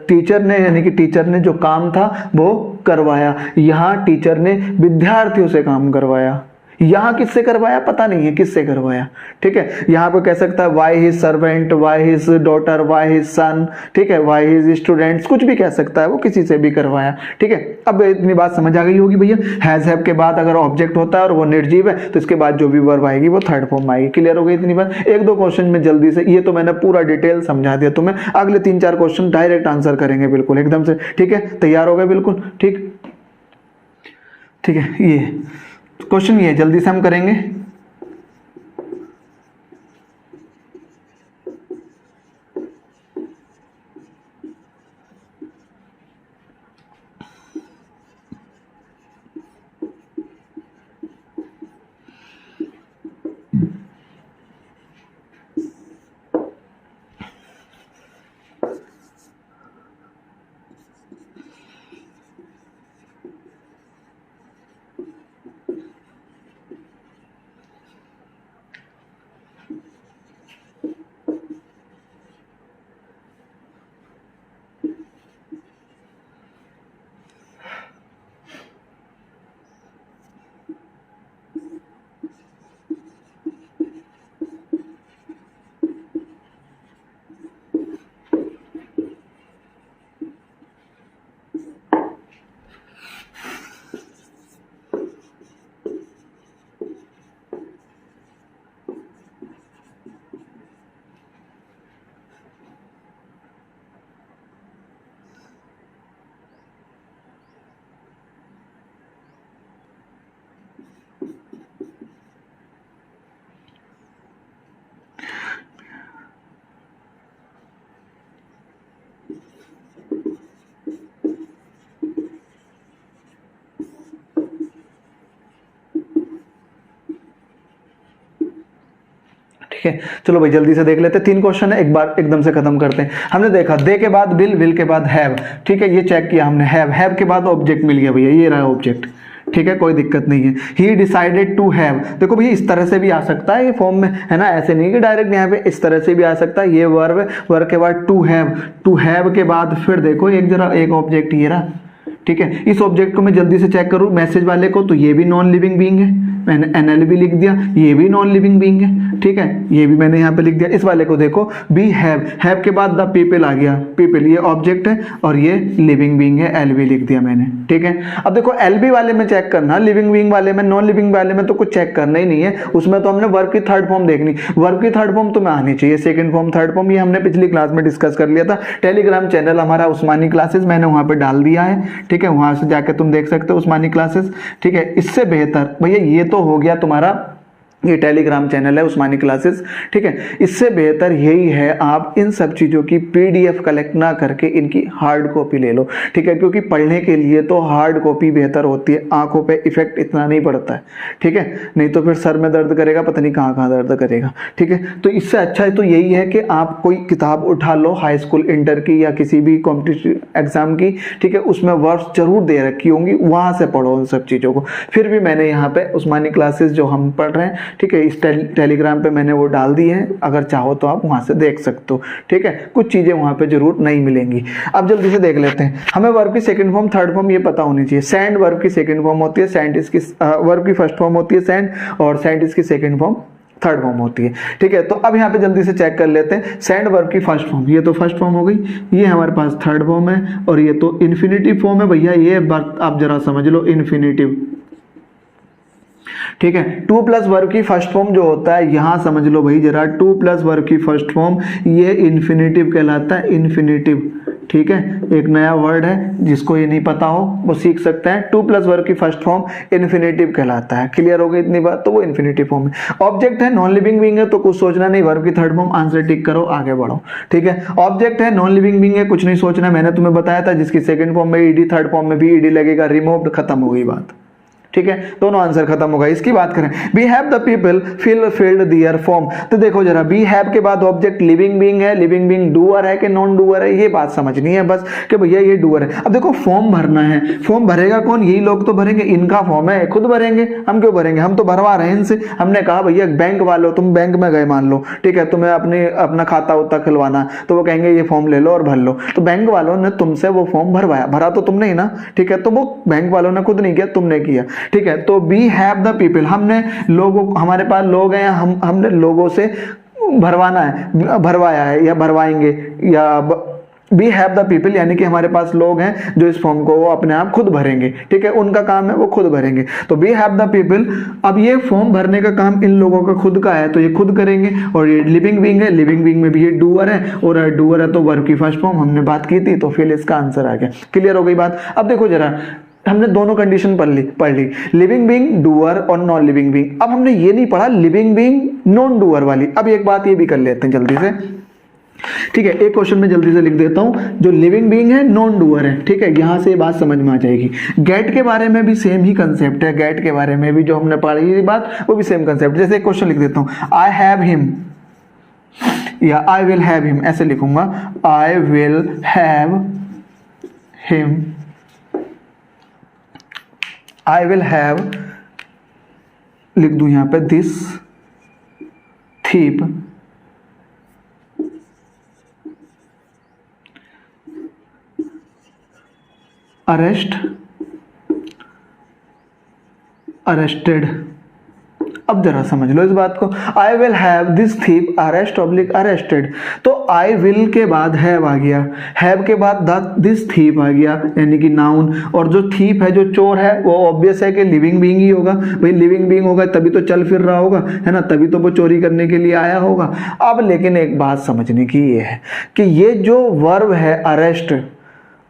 टीचर ने यानी कि टीचर ने जो काम था वो करवाया। यहां टीचर ने विद्यार्थियों से काम करवाया। यहां किससे करवाया पता नहीं है, किससे करवाया। ठीक है, यहां पे कह सकता है why his servant, why his daughter, why his son. ठीक है, वाई हिज स्टूडेंट्स, कुछ भी कह सकता है, वो किसी से भी करवाया। ठीक है, अब इतनी बात समझ आ गई होगी भैया। हैज हैव के बाद अगर ऑब्जेक्ट होता है और वो निर्जीव है तो इसके बाद जो भी वर्ब आएगी वो थर्ड फॉर्म आएगी। क्लियर हो गई इतनी बात। एक दो क्वेश्चन में जल्दी से, ये तो मैंने पूरा डिटेल समझा दिया तुम्हें, अगले 3-4 क्वेश्चन डायरेक्ट आंसर करेंगे बिल्कुल एकदम से। ठीक है, तैयार हो गए बिल्कुल। ठीक है, ये क्वेश्चन ये जल्दी से हम करेंगे। ठीक है, चलो भाई जल्दी से देख लेते हैं। 3 क्वेश्चन है, एक बार एकदम से खत्म करते हैं। हमने देखा दे के बाद विल के बाद हैव, ठीक है, ये चेक किया हमने, हैव के बाद ऑब्जेक्ट मिल गया भैया, ये रहा ऑब्जेक्ट, ठीक है, कोई दिक्कत नहीं है। ही डिसाइडेड टू हैव, देखो भैया इस तरह से भी आ सकता है ये फॉर्म में, है ना, ऐसे नहीं कि डायरेक्ट यहाँ पे, इस तरह से भी आ सकता है। ये वर्ब के बाद टू हैव के बाद फिर देखो एक ऑब्जेक्ट ये रहा, ठीक है। इस ऑब्जेक्ट को मैं जल्दी से चेक करूं मैसेज वाले को, तो ये भी नॉन लिविंग बीइंग है, मैंने NL भी लिख दिया, ये भी नॉन लिविंग बीइंग है, ठीक है, ये भी मैंने यहाँ पे लिख दिया। इस वाले को देखो बी हैव के बाद द पीपल आ गया, पीपल ये ऑब्जेक्ट है और ये लिविंग बीइंग है, LB लिख दिया मैंने, ठीक है। अब देखो LB वाले में चेक करना, लिविंग बीइंग वाले में, नॉन लिविंग वाले में तो कुछ चेक करना ही नहीं है, उसमें तो हमने वर्ब की थर्ड फॉर्म देखनी, वर्ब की थर्ड फॉर्म तुम्हें आनी चाहिए, सेकंड फॉर्म थर्ड फॉर्म, ये हमने पिछली क्लास में डिस्कस कर लिया था। टेलीग्राम चैनल हमारा उस्मानी क्लासेस मैंने वहां पे डाल दिया है, ठीक है, वहां से जाके तुम देख सकते हो उस्मानी क्लासेस, ठीक है। इससे बेहतर भैया ये तो हो गया तुम्हारा, ये टेलीग्राम चैनल है उस्मानी क्लासेस, ठीक है। इससे बेहतर यही है आप इन सब चीज़ों की PDF कलेक्ट ना करके इनकी हार्ड कॉपी ले लो, ठीक है, क्योंकि पढ़ने के लिए तो हार्ड कॉपी बेहतर होती है, आंखों पे इफेक्ट इतना नहीं पड़ता है, ठीक है, नहीं तो फिर सर में दर्द करेगा, पता नहीं कहाँ कहाँ दर्द करेगा, ठीक है। तो इससे अच्छा है तो यही है कि आप कोई किताब उठा लो, हाई स्कूल इंटर की या किसी भी कॉम्पिटिटिव एग्जाम की, ठीक है, उसमें वर्ड्स जरूर दे रखी होंगी, वहाँ से पढ़ो उन सब चीज़ों को। फिर भी मैंने यहाँ पे उस्मानी क्लासेस जो हम पढ़ रहे हैं, ठीक है, इस टेलीग्राम पे मैंने वो डाल दी है, अगर चाहो तो आप वहां से देख सकते हो, ठीक है, कुछ चीजें वहां पे जरूर नहीं मिलेंगी। अब जल्दी से देख लेते हैं, हमें वर्ब की सेकंड फॉर्म थर्ड फॉर्म ये पता होनी चाहिए। सेंड वर्ब की सेकंड फॉर्म होती है, सेंड इसकी वर्ब की फर्स्ट फॉर्म होती है सेंड, और सेंड इसकी सेकंड फॉर्म थर्ड फॉर्म होती है, ठीक है। तो अब यहाँ पे जल्दी से चेक कर लेते हैं, सेंड वर्ब की फर्स्ट फॉर्म, ये तो फर्स्ट फॉर्म हो गई, ये हमारे पास थर्ड फॉर्म है, और ये तो इन्फिनिटिव फॉर्म है भैया, ये आप जरा समझ लो, इन्फिनिटिव, ठीक है। टू प्लस वर्ब की फर्स्ट फॉर्म जो होता है, यहां समझ लो भाई जरा, टू प्लस वर्ब की फर्स्ट फॉर्म ये इन्फिनिटिव कहलाता है, इन्फिनिटिव, ठीक है, एक नया वर्ड है, जिसको ये नहीं पता हो वो सीख सकते हैं। टू प्लस वर्ब की फर्स्ट फॉर्म इन्फिनिटिव कहलाता है, क्लियर हो गई इतनी बात, तो वो इन्फिनिटिव फॉर्म है। ऑब्जेक्ट है, नॉन लिविंग बीइंग है, तो कुछ सोचना नहीं, वर्ब की थर्ड फॉर्म, आंसर टिक करो, आगे बढ़ो, ठीक है। ऑब्जेक्ट है, नॉन लिविंग बीइंग है, कुछ नहीं सोचना, मैंने तुम्हें बताया था, जिसकी सेकंड फॉर्म में ईडी, थर्ड फॉर्म में भी ईडी लगेगा, रिमूव्ड, खत्म हो गई बात, ठीक है, दोनों आंसर खत्म होगा। इसकी बात करें, be have the people filled their form, तो देखो जरा, बी हैव के बाद ऑब्जेक्ट लिविंग बीइंग है, लिविंग बीइंग डूअर है कि नॉन डूअर है, ये बात समझनी है बस कि भैया ये डूअर है। अब देखो फॉर्म भरना है, फॉर्म भरेगा कौन, यही लोग तो भरेंगे, इनका फॉर्म है, खुद भरेंगे, हम क्यों भरेंगे, हम तो भरवा रहे हैं इनसे। हमने कहा भैया बैंक वालों, तुम बैंक में गए मान लो, ठीक है, तुम्हें अपना खाता उता खुलवाना, तो वो कहेंगे ये फॉर्म ले लो और भर लो, तो बैंक वालों ने तुमसे वो फॉर्म भरवाया, भरा तो तुमने ही ना, ठीक है, तो वो बैंक वालों ने खुद नहीं किया, तुमने किया, ठीक है। तो वी हैव द पीपल, हमने लोगों, हमारे पास लोग हैं, हमने लोगों से भरवाना है, भरवाया है या भरवाएंगे, या वी हैव द पीपल यानी कि हमारे पास लोग हैं जो इस फॉर्म को वो अपने आप खुद भरेंगे, ठीक है, उनका काम है वो खुद भरेंगे, तो वी हैव द पीपल। अब ये फॉर्म भरने का काम इन लोगों का खुद का है, तो ये खुद करेंगे, और ये लिविंग बीइंग है, लिविंग बीइंग में भी ये डूअर है, और डूअर है तो वर्ब की फर्स्ट फॉर्म हमने बात की थी, तो फिर इसका आंसर आ गया, क्लियर हो गई बात। अब देखो जरा, हमने दोनों कंडीशन पढ़ ली, लिविंग बीइंग डूअर और नॉन लिविंग बीइंग। अब हमने ये नहीं पढ़ा लिविंग बीइंग नॉन डूअर वाली, अब एक बात ये भी कर लेते हैं जल्दी से, ठीक है, एक क्वेश्चन में जल्दी से लिख देता हूं, जो लिविंग बीइंग है नॉन डूअर है, ठीक है, यहां से ये बात समझ में आ जाएगी। गेट के बारे में भी सेम ही कंसेप्ट है, गेट के बारे में भी जो हमने पढ़ी बात वो भी सेम कंसेप्ट। जैसे एक क्वेश्चन लिख देता हूं, आई हैव हिम या आई विल हैव हिम, ऐसे लिखूंगा, I will have him, I will have, लिख दूं यहां पे, this thief arrested। अब जरा समझ लो इस बात को, I will have this thief arrested, तो आई विल के बाद हैव आ गया, हैव के बाद दिस थीप आ गया, यानी कि नाउन, और जो थीप है, जो चोर है, वो ऑब्वियस है कि लिविंग बीइंग ही होगा, भाई लिविंग बीइंग होगा तभी तो चल फिर रहा होगा, है ना, तभी तो वो चोरी करने के लिए आया होगा। अब लेकिन एक बात समझने की ये है कि ये जो वर्ब है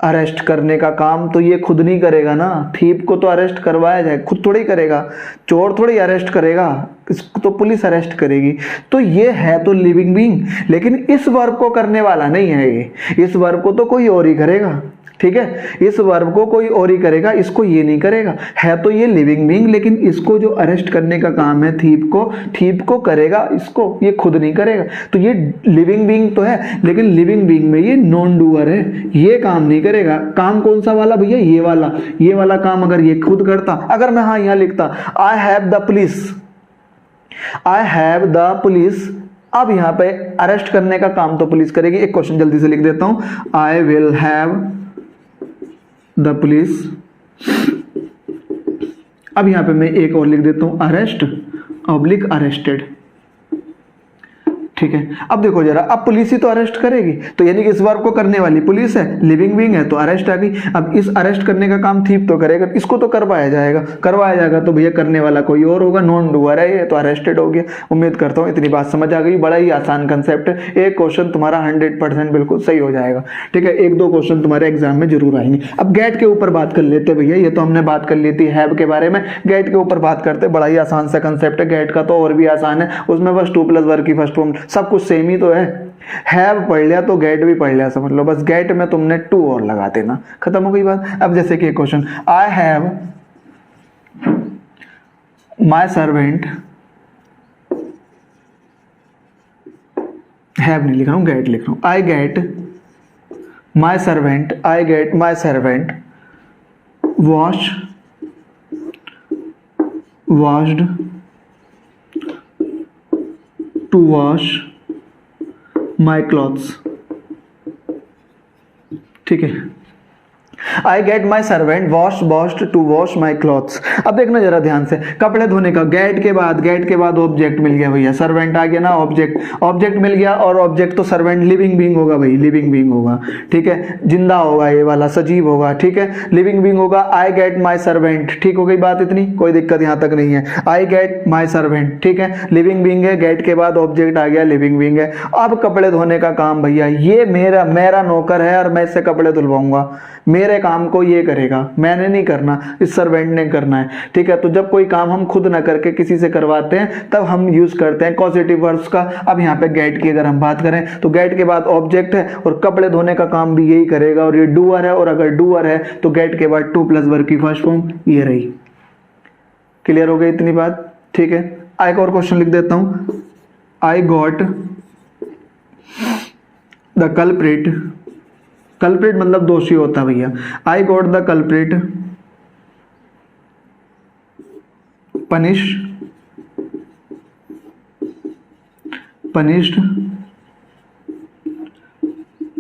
अरेस्ट करने का काम तो ये खुद नहीं करेगा ना, थीप को तो अरेस्ट करवाया जाए, खुद थोड़ी करेगा, चोर थोड़ी अरेस्ट करेगा, इसको तो पुलिस अरेस्ट करेगी, तो ये है तो लिविंग बीइंग, लेकिन इस वर्ब को करने वाला नहीं है ये, इस वर्ब को तो कोई और ही करेगा, ठीक है, इस वर्ब को कोई और ही करेगा, इसको ये नहीं करेगा। है तो ये लिविंग बीइंग, लेकिन इसको जो अरेस्ट करने का काम है थीप को करेगा, इसको ये खुद नहीं करेगा। तो ये लिविंग बीइंग तो है, लेकिन लिविंग बीइंग में ये नॉन डूअर है, ये काम नहीं करेगा। काम कौन सा वाला भैया? ये वाला काम अगर ये खुद करता, अगर मैं हाँ यहां लिखता आई हैव द पुलिस, अब यहां पे अरेस्ट करने का काम तो पुलिस करेगी। एक क्वेश्चन जल्दी से लिख देता हूं, I will have the police. अब यहां पे मैं एक और लिख देता हूं, अरेस्ट ऑब्लिक अरेस्टेड। ठीक है, अब देखो जरा, अब पुलिस ही तो अरेस्ट करेगी, तो यानी कि इस वर्ब को करने वाली पुलिस है, लिविंग बीइंग है तो अरेस्ट आ गई। अब इस अरेस्ट करने का काम थीप तो करेगा, इसको तो करवाया जाएगा तो भैया करने वाला कोई और होगा, नॉन डूअर है ये, तो अरेस्टेड हो गया। उम्मीद करता हूं इतनी बात समझ आ गई। बड़ा ही आसान कंसेप्ट है, एक क्वेश्चन तुम्हारा 100% बिल्कुल सही हो जाएगा। ठीक है, एक दो क्वेश्चन तुम्हारे एग्जाम में जरूर आएंगे। अब गेट के ऊपर बात कर लेते भैया, ये तो हमने बात कर ली थी हैव के बारे में, गेट के ऊपर बात करते। बड़ा ही आसान सा कंसेप्ट है, गेट का तो और भी आसान है, उसमें बस टू प्लस वर्ब की फर्स्ट फॉर्म सब कुछ सेम ही तो है। हैव पढ़ लिया तो गेट भी पढ़ लिया, समझ लो। बस गेट में तुमने टू और लगा देना, खत्म हो गई बात। अब जैसे कि question, I have my servant, have नहीं लिख रहा हूं, गेट लिख रहा हूं। I get my servant washed to wash my clothes। ठीक है, I get my servant washed to wash my clothes. अब देखना जरा ध्यान से, कपड़े धोने का गेट के बाद ऑब्जेक्ट मिल गया भैया, सर्वेंट आ गया ना, ऑब्जेक्ट मिल गया, और ऑब्जेक्ट तो सर्वेंट लिविंग बीइंग होगा भाई, लिविंग बीइंग होगा। ठीक है, जिंदा होगा, ये वाला सजीव होगा। ठीक है, लिविंग बीइंग होगा। आई गेट माई सर्वेंट, ठीक हो गई बात, इतनी कोई दिक्कत यहां तक नहीं है। आई गेट माई सर्वेंट, ठीक है, लिविंग बीइंग है, गेट के बाद ऑब्जेक्ट आ गया, लिविंग बीइंग है। अब कपड़े धोने का काम भैया, ये मेरा नौकर है और मैं इससे कपड़े धुलवाऊंगा, मेरे काम को ये करेगा, मैंने नहीं करना, इस सर्वेंट ने करना है। ठीक है, तो जब कोई काम हम खुद ना करके किसी से करवाते हैं तब हम यूज करते हैं कॉजेटिव वर्ब्स का। अब यहाँ पे गेट की अगर हम बात करें तो गेट के बाद ऑब्जेक्ट है और कपड़े धोने का काम भी यही करेगा, और ये डूअर है, और अगर डूअर है तो गेट के बाद टू प्लस वर्ब की फर्स्ट फॉर्म ये रही। क्लियर हो गई इतनी बात? ठीक है, एक और क्वेश्चन लिख देता हूं, आई गॉट द कल्प्रिट मतलब दोषी होता भैया। आई got the culprit punished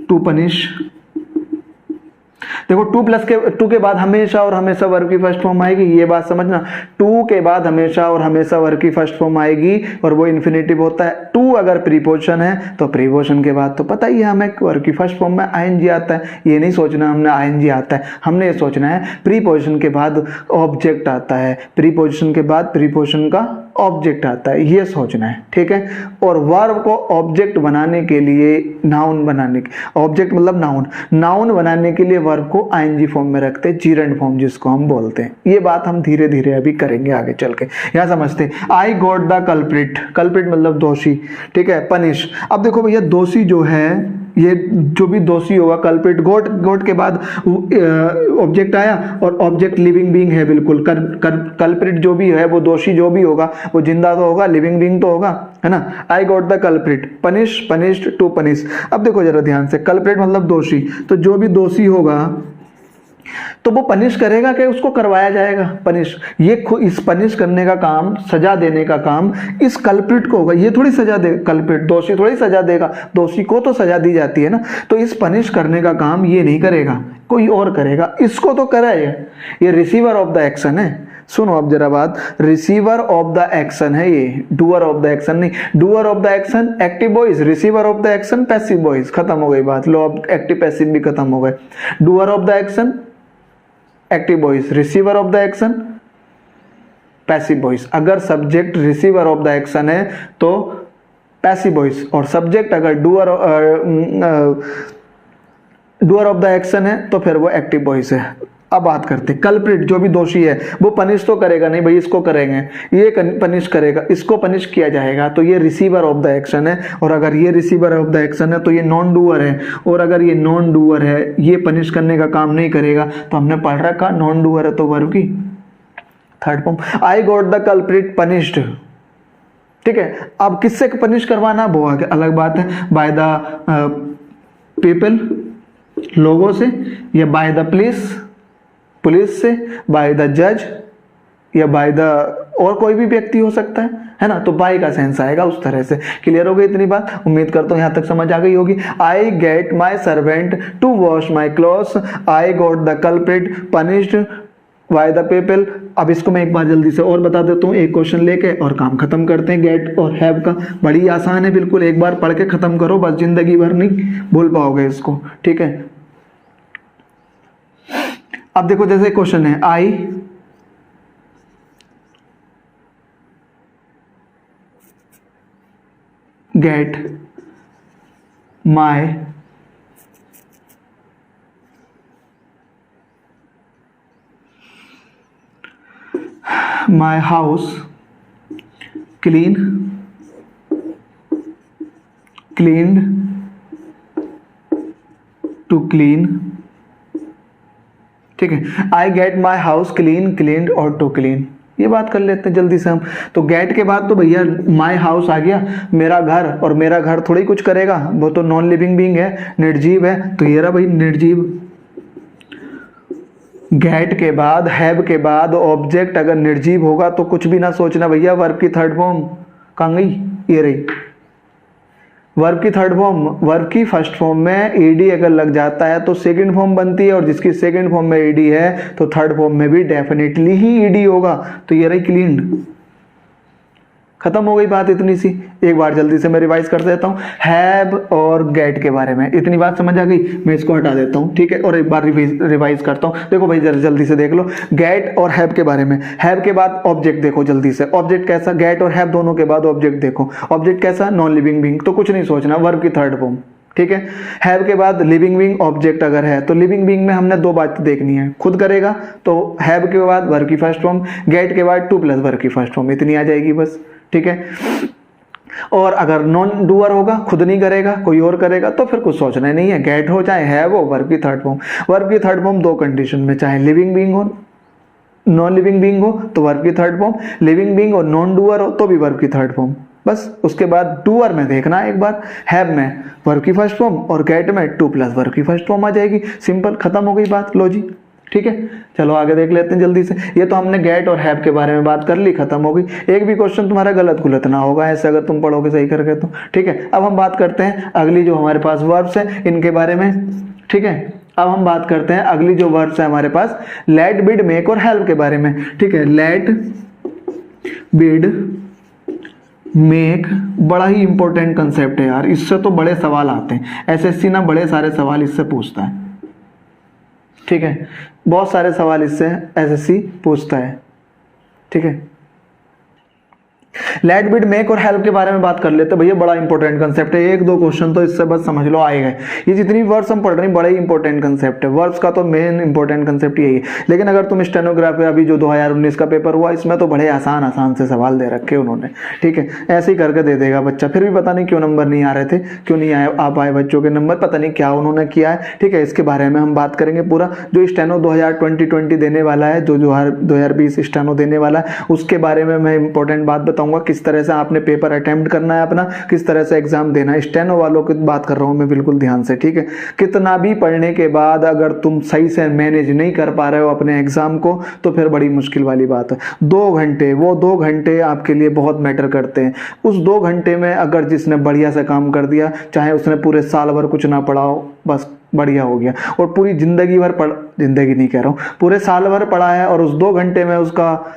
to punish। देखो टू के बाद हमेशा और हमेशा वर्ब की फर्स्ट फॉर्म आएगी, ये बात समझना। टू के बाद हमेशा और हमेशा वर्ब की फर्स्ट फॉर्म आएगी, और वो इन्फिनेटिव होता है। टू अगर प्रीपोजिशन है तो प्रीपोजिशन के बाद तो पता ही है हमें वर्ब की फर्स्ट फॉर्म में आईएनजी आता है। ये नहीं सोचना हमने आईएनजी आता है, हमने ये सोचना है प्रीपोजिशन के बाद ऑब्जेक्ट आता है, प्रीपोजिशन के बाद प्रीपोजिशन का ऑब्जेक्ट आता है, ये सोचना है। ठीक है, और वर्ब को ऑब्जेक्ट बनाने के लिए, ऑब्जेक्ट मतलब नाउन बनाने के लिए वर्ब को आईएनजी फॉर्म में रखते हैं, जीरेंड फॉर्म जिसको हम बोलते हैं। ये बात हम धीरे धीरे अभी करेंगे आगे चल के, यहां समझते हैं। आई गॉट द कल्प्रिट मतलब दोषी। ठीक है, पनिश। अब देखो भैया, दोषी जो है, ये जो भी दोषी होगा, कल्प्रिट, गोट के बाद ऑब्जेक्ट आया और ऑब्जेक्ट लिविंग बीइंग है बिल्कुल। कल्प्रिट जो भी है, वो दोषी जो भी होगा, वो जिंदा तो होगा, लिविंग बीइंग तो होगा, है ना। I got the culprit punished to punish. अब देखो जरा ध्यान से, कल्प्रिट मतलब दोषी, तो जो भी दोषी होगा तो वो पनिश करेगा कि उसको करवाया जाएगा पनिश। ये इस पनिश करने का काम, सजा देने का काम इस कल्प्रिट को होगा। ये थोड़ी सजा दे, कल्प्रिट दोषी थोड़ी सजा देगा, दोषी को तो सजा दी जाती है ना। तो इस पनिश करने का काम ये नहीं करेगा, कोई और करेगा, इसको तो कराए। ये रिसीवर ऑफ द एक्शन है। सुनो अब जरा बात, रिसीवर ऑफ द एक्शन है ये, डूअर ऑफ द एक्शन नहीं। Doer of the action active voice, receiver of the action passive voice. खत्म हो गई बात, लो अब एक्टिव पैसिव भी खत्म हो गए। Doer of the action active voice, receiver of the action passive voice. अगर subject receiver of the action है तो पैसिव वॉइस, और सब्जेक्ट अगर डूअर ऑफ द एक्शन है तो फिर वो एक्टिव वॉइस है। अब बात करते हैं कल्प्रिट, जो भी दोषी है वो पनिश तो करेगा नहीं भाई, इसको करेंगे, ये पनिश करेगा, इसको पनिश किया जाएगा, तो ये रिसीवर ऑफ द एक्शन है। और अगर ये रिसीवर ऑफ द एक्शन है तो ये नॉन डूअर है, और अगर ये नॉन डूअर है, ये पनिश करने का काम नहीं करेगा, तो हमने पढ़ रखा नॉन डूअर है तो वर्ब की third form. I got the culprit punished, ठीक है। अब किससे पनिश करवाना वो आगे अलग बात है, बाय द पीपल लोगों से, या बाय द पुलिस से, बाय द जज, या बाय द और कोई भी व्यक्ति हो सकता है ना, तो बाय का सेंस आएगा उस तरह से। क्लियर हो गई इतनी बात, उम्मीद करता हूं यहां तक समझ आ गई होगी। I get my servant to wash my clothes, I got the culprit punished by the people. अब इसको मैं एक बार जल्दी से और बता देता हूँ, एक क्वेश्चन लेके और काम खत्म करते हैं। गेट और हैव का बड़ी आसान है, बिल्कुल एक बार पढ़ के खत्म करो, बस जिंदगी भर नहीं भूल पाओगे इसको, ठीक है। अब देखो जैसे क्वेश्चन है, I get my house cleaned to clean, ठीक है। I get my house cleaned और टू क्लीन, ये बात कर लेते हैं जल्दी से हम। तो गेट के बाद तो भैया माई हाउस आ गया, मेरा घर, और मेरा घर थोड़ी कुछ करेगा, वो तो नॉन लिविंग बीइंग है, निर्जीव है, तो ये रहा भाई निर्जीव। गेट के बाद हैव के बाद ऑब्जेक्ट अगर निर्जीव होगा तो कुछ भी ना सोचना भैया, वर्ब की थर्ड फॉर्म कहाँ गई, ये रही वर्ब की थर्ड फॉर्म। वर्ब की फर्स्ट फॉर्म में ईडी अगर लग जाता है तो सेकंड फॉर्म बनती है, और जिसकी सेकंड फॉर्म में ईडी है तो थर्ड फॉर्म में भी डेफिनेटली ही ईडी होगा, तो ये रही क्लीन्ड। खत्म हो गई बात इतनी सी। एक बार जल्दी से मैं रिवाइज कर देता हूँ, हैव और गेट के बारे में इतनी बात समझ आ गई, मैं इसको हटा देता हूँ, ठीक है, और एक बार रिवाइज करता हूँ। देखो भाई जल्दी से देख लो, गेट और हैव के बारे में। हैव के बाद ऑब्जेक्ट देखो जल्दी से, ऑब्जेक्ट कैसा, गेट और हैव दोनों के बाद ऑब्जेक्ट देखो, ऑब्जेक्ट कैसा, नॉन लिविंग बीइंग, तो कुछ नहीं सोचना, वर्ब की थर्ड फॉर्म, ठीक है। हैव के बाद लिविंग बीइंग ऑब्जेक्ट अगर है तो लिविंग बीइंग में हमने दो बातें देखनी है, खुद करेगा तो हैव के बाद वर्ब की फर्स्ट फॉर्म, गेट के बाद टू प्लस वर्ब की फर्स्ट फॉर्म, इतनी आ जाएगी बस, ठीक है। और अगर नॉन डूअर होगा, खुद नहीं करेगा, कोई और करेगा, तो फिर कुछ सोचना नहीं है, गेट हो चाहे हैव हो, वर्ब की थर्ड फॉर्म। वर्ब की थर्ड फॉर्म दो कंडीशन में, चाहे लिविंग बीइंग हो, नॉन लिविंग बीइंग हो तो वर्ब की थर्ड फॉर्म, लिविंग बीइंग और नॉन डूअर हो तो भी वर्ब की थर्ड फॉर्म, बस। उसके बाद डूअर में देखना एक बार, हैव में वर्ब की फर्स्ट फॉर्म और गेट में टू प्लस वर्ब की फर्स्ट फॉर्म आ जाएगी, सिंपल, खत्म हो गई बात, लो जी, ठीक है। चलो आगे देख लेते हैं जल्दी से। ये तो हमने गेट और हैव के बारे में बात कर ली, खत्म हो गई। एक भी क्वेश्चन तुम्हारा गलत ना होगा ऐसे, अगर तुम पढ़ोगे सही करके तो, ठीक है। अब हम बात करते हैं अगली जो हमारे पास वर्ब्स है इनके बारे में, ठीक है। अब हम बात करते हैं अगली जो वर्ब्स है हमारे पास, लेट, बिड, मेक और हेल्प के बारे में, ठीक है। लेट, बिड, मेक बड़ा ही इंपॉर्टेंट कंसेप्ट है यार, इससे तो बड़े सवाल आते हैं, एसएससी ना बड़े सारे सवाल इससे पूछता है, ठीक है, बहुत सारे सवाल इससे एसएससी पूछता है, ठीक है। लेट, बिड, मेक और हेल्प के बारे में बात कर लेते हैं भैया, बड़ा इंपॉर्टेंट कंसेप्ट है, एक दो क्वेश्चन तो इससे बस समझ लो आए गए। ये जितनी वर्ड्स हम पढ़ रहे हैं बड़ा ही इंपॉर्टेंट कंसेप्ट है, वर्ड्स का तो मेन इंपॉर्टेंट कंसेप्ट यही है। लेकिन अगर तुम स्टेनोग्राफी अभी जो 2019 का पेपर हुआ इसमें तो बड़े आसान से सवाल दे रखे उन्होंने, ठीक है, ऐसे ही करके दे देगा बच्चा, फिर भी पता नहीं क्यों नंबर नहीं आ रहे थे, क्यों नहीं आए आ पाए बच्चों के नंबर, पता नहीं क्या उन्होंने किया है, ठीक है। इसके बारे में हम बात करेंगे पूरा, जो स्टेनो 2020 देने वाला है, जो 2020 स्टेनो देने वाला है उसके बारे में मैं इंपॉर्टेंट बात बताऊंगा, किस तरह से आपने पेपर अटेम्प्ट करना है अपना, किस तरह से एग्जाम देना है। स्टेनो वालों की बात कर रहा हूं मैं, बिल्कुल ध्यान से, ठीक है। कितना भी पढ़ने के बाद अगर तुम सही से मैनेज नहीं कर पा रहे हो अपने एग्जाम को तो फिर बड़ी मुश्किल वाली बात है। 2 घंटे, वो 2 घंटे आपके लिए बहुत मैटर करते हैं। उस 2 घंटे में अगर जिसने बढ़िया से काम कर दिया, चाहे उसने पूरे साल भर कुछ ना पढ़ा हो, बस बढ़िया हो गया, और पूरी जिंदगी भर जिंदगी नहीं कह रहा हूँ, पूरे साल भर पढ़ा है और उस 2 घंटे में उसका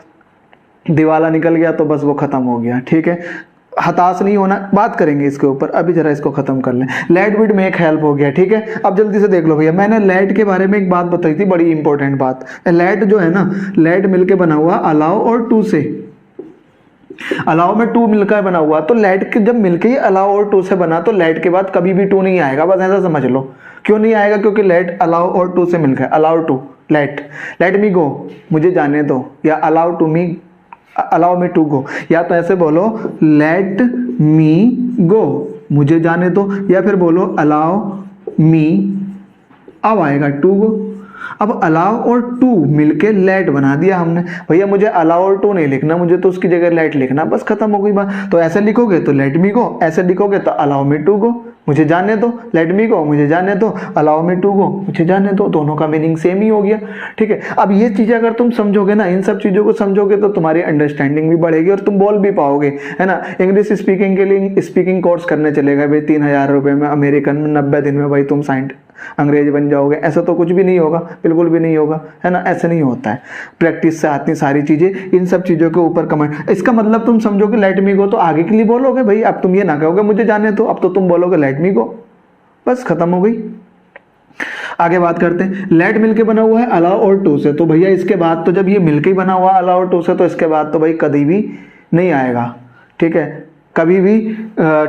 दिवाला निकल गया तो बस वो खत्म हो गया, ठीक है। हताश नहीं होना, बात करेंगे इसके ऊपर, अभी जरा इसको खत्म कर लें। लेट, बिड, मेक, हेल्प हो गया, ठीक है। अब जल्दी से देख लो भैया, मैंने लेट के बारे में एक बात बताई थी, बड़ी इंपॉर्टेंट बात। लेट जो है ना, लेट मिलके बना हुआ अलाउ और टू से, अलाउ में टू मिलकर बना हुआ, तो लेट के जब मिलके ही अलाउ और टू से बना तो लेट के बाद कभी भी टू नहीं आएगा, बस ऐसा समझ लो। क्यों नहीं आएगा? क्योंकि लेट अलाउ और टू से मिलकर, अलाउ टू, लेट मी गो, मुझे जाने दो, या अलाउ मी टू गो, या तो ऐसे बोलो लेट मी गो, मुझे जाने दो, या फिर बोलो अलाउ मी, अब आएगा टू गो। अब अलाउ और टू मिलके लेट बना दिया हमने। भैया मुझे अलाउ और टू नहीं लिखना, मुझे तो उसकी जगह लेट लिखना, बस खत्म हो गई बात। तो ऐसे लिखोगे तो लेट मी गो, ऐसे लिखोगे तो अलाउ मी टू गो, मुझे जाने दो, लेट मी गो मुझे जाने दो, अलाउ मी टू गो मुझे जाने दो, दोनों का मीनिंग सेम ही हो गया। ठीक है, अब ये चीजें अगर तुम समझोगे ना, इन सब चीजों को समझोगे तो तुम्हारी अंडरस्टैंडिंग भी बढ़ेगी और तुम बोल भी पाओगे, है ना। इंग्लिश स्पीकिंग के लिए स्पीकिंग कोर्स करने चलेगा भाई 3000 रुपये में अमेरिकन में, 90 दिन में भाई तुम अंग्रेज बन जाओगे, ऐसा तो कुछ भी नहीं होगा, बिल्कुल भी नहीं होगा, है ना। ऐसे नहीं होता है, प्रैक्टिस से आती सारी चीजें। इन सब चीजों के ऊपर कमेंट, इसका मतलब तुम समझोगे लेट मी गो तो आगे के लिए बोलोगे भाई, अब तुम ये ना कहोगे मुझे जाने दो, अब तो तुम बोलोगे लेट मी गो, बस खत्म हो गई। आगे बात करते हैं, लेट मिलके बना हुआ है अलाउ और टू से, तो भैया इसके बाद तो जब ये मिलके ही बना हुआ है अलाउ और टू से, तो इसके बाद तो भाई कभी भी नहीं आएगा। ठीक है, कभी भी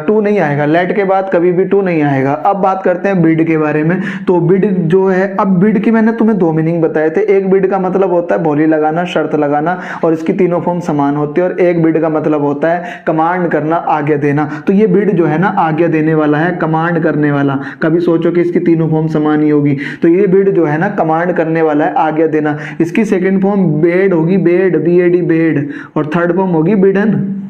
टू नहीं आएगा, लेट के बाद कभी भी टू नहीं आएगा। अब बात करते हैं बिड के बारे में। तो बिड जो है, अब बिड की मैंने तुम्हें दो मीनिंग बताए थे। एक बिड का मतलब होता है बोली लगाना, शर्त लगाना, और इसकी तीनों फॉर्म समान होती है। और एक बिड का मतलब होता है कमांड करना, आज्ञा देना। तो ये बिड जो है ना आज्ञा देने वाला है, कमांड करने वाला। कभी सोचो कि इसकी तीनों फॉर्म समान ही होगी, तो ये बिड जो है ना कमांड करने वाला है, आज्ञा देना। इसकी सेकेंड फॉर्म बेड होगी, बेड, BAD बेड, और थर्ड फॉर्म होगी बिडन।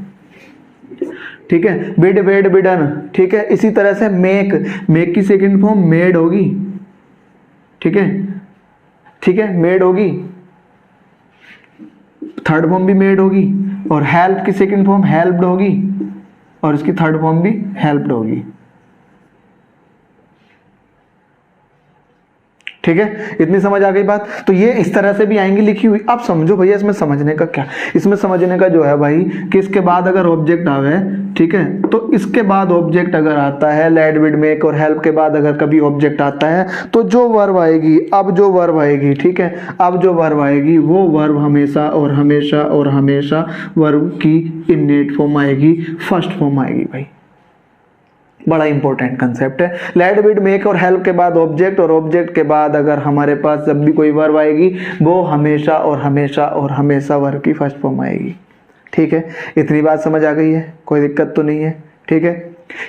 ठीक है, बिड, बेड, बिडन। ठीक है, इसी तरह से मेक की सेकंड फॉर्म मेड होगी। ठीक है, ठीक है, मेड होगी, थर्ड फॉर्म भी मेड होगी। और हेल्प की सेकंड फॉर्म हेल्प्ड होगी, और इसकी थर्ड फॉर्म भी हेल्प्ड होगी। ठीक है, इतनी समझ आ गई बात। तो ये इस तरह से भी आएंगी लिखी हुई। अब समझो भैया इसमें समझने का क्या, इसमें समझने का जो है भाई कि इसके बाद अगर ऑब्जेक्ट आवे, ठीक है, तो इसके बाद ऑब्जेक्ट अगर आता है, लेट, बिड, मेक और हेल्प के बाद अगर कभी ऑब्जेक्ट आता है, तो जो वर्ब आएगी, अब जो वर्ब आएगी, ठीक है, अब जो वर्ब आएगी वो वर्ब हमेशा और हमेशा और हमेशा वर्ब की इनेट फॉर्म आएगी, फर्स्ट फॉर्म आएगी भाई। बड़ा इंपॉर्टेंट कंसेप्ट है। लेट, बिड, मेक और हेल्प के बाद ऑब्जेक्ट, और ऑब्जेक्ट के बाद अगर हमारे पास जब भी कोई वर्ब आएगी वो हमेशा और हमेशा और हमेशा वर्ब की फर्स्ट फॉर्म आएगी। ठीक है, इतनी बात समझ आ गई है, कोई दिक्कत तो नहीं है। ठीक है,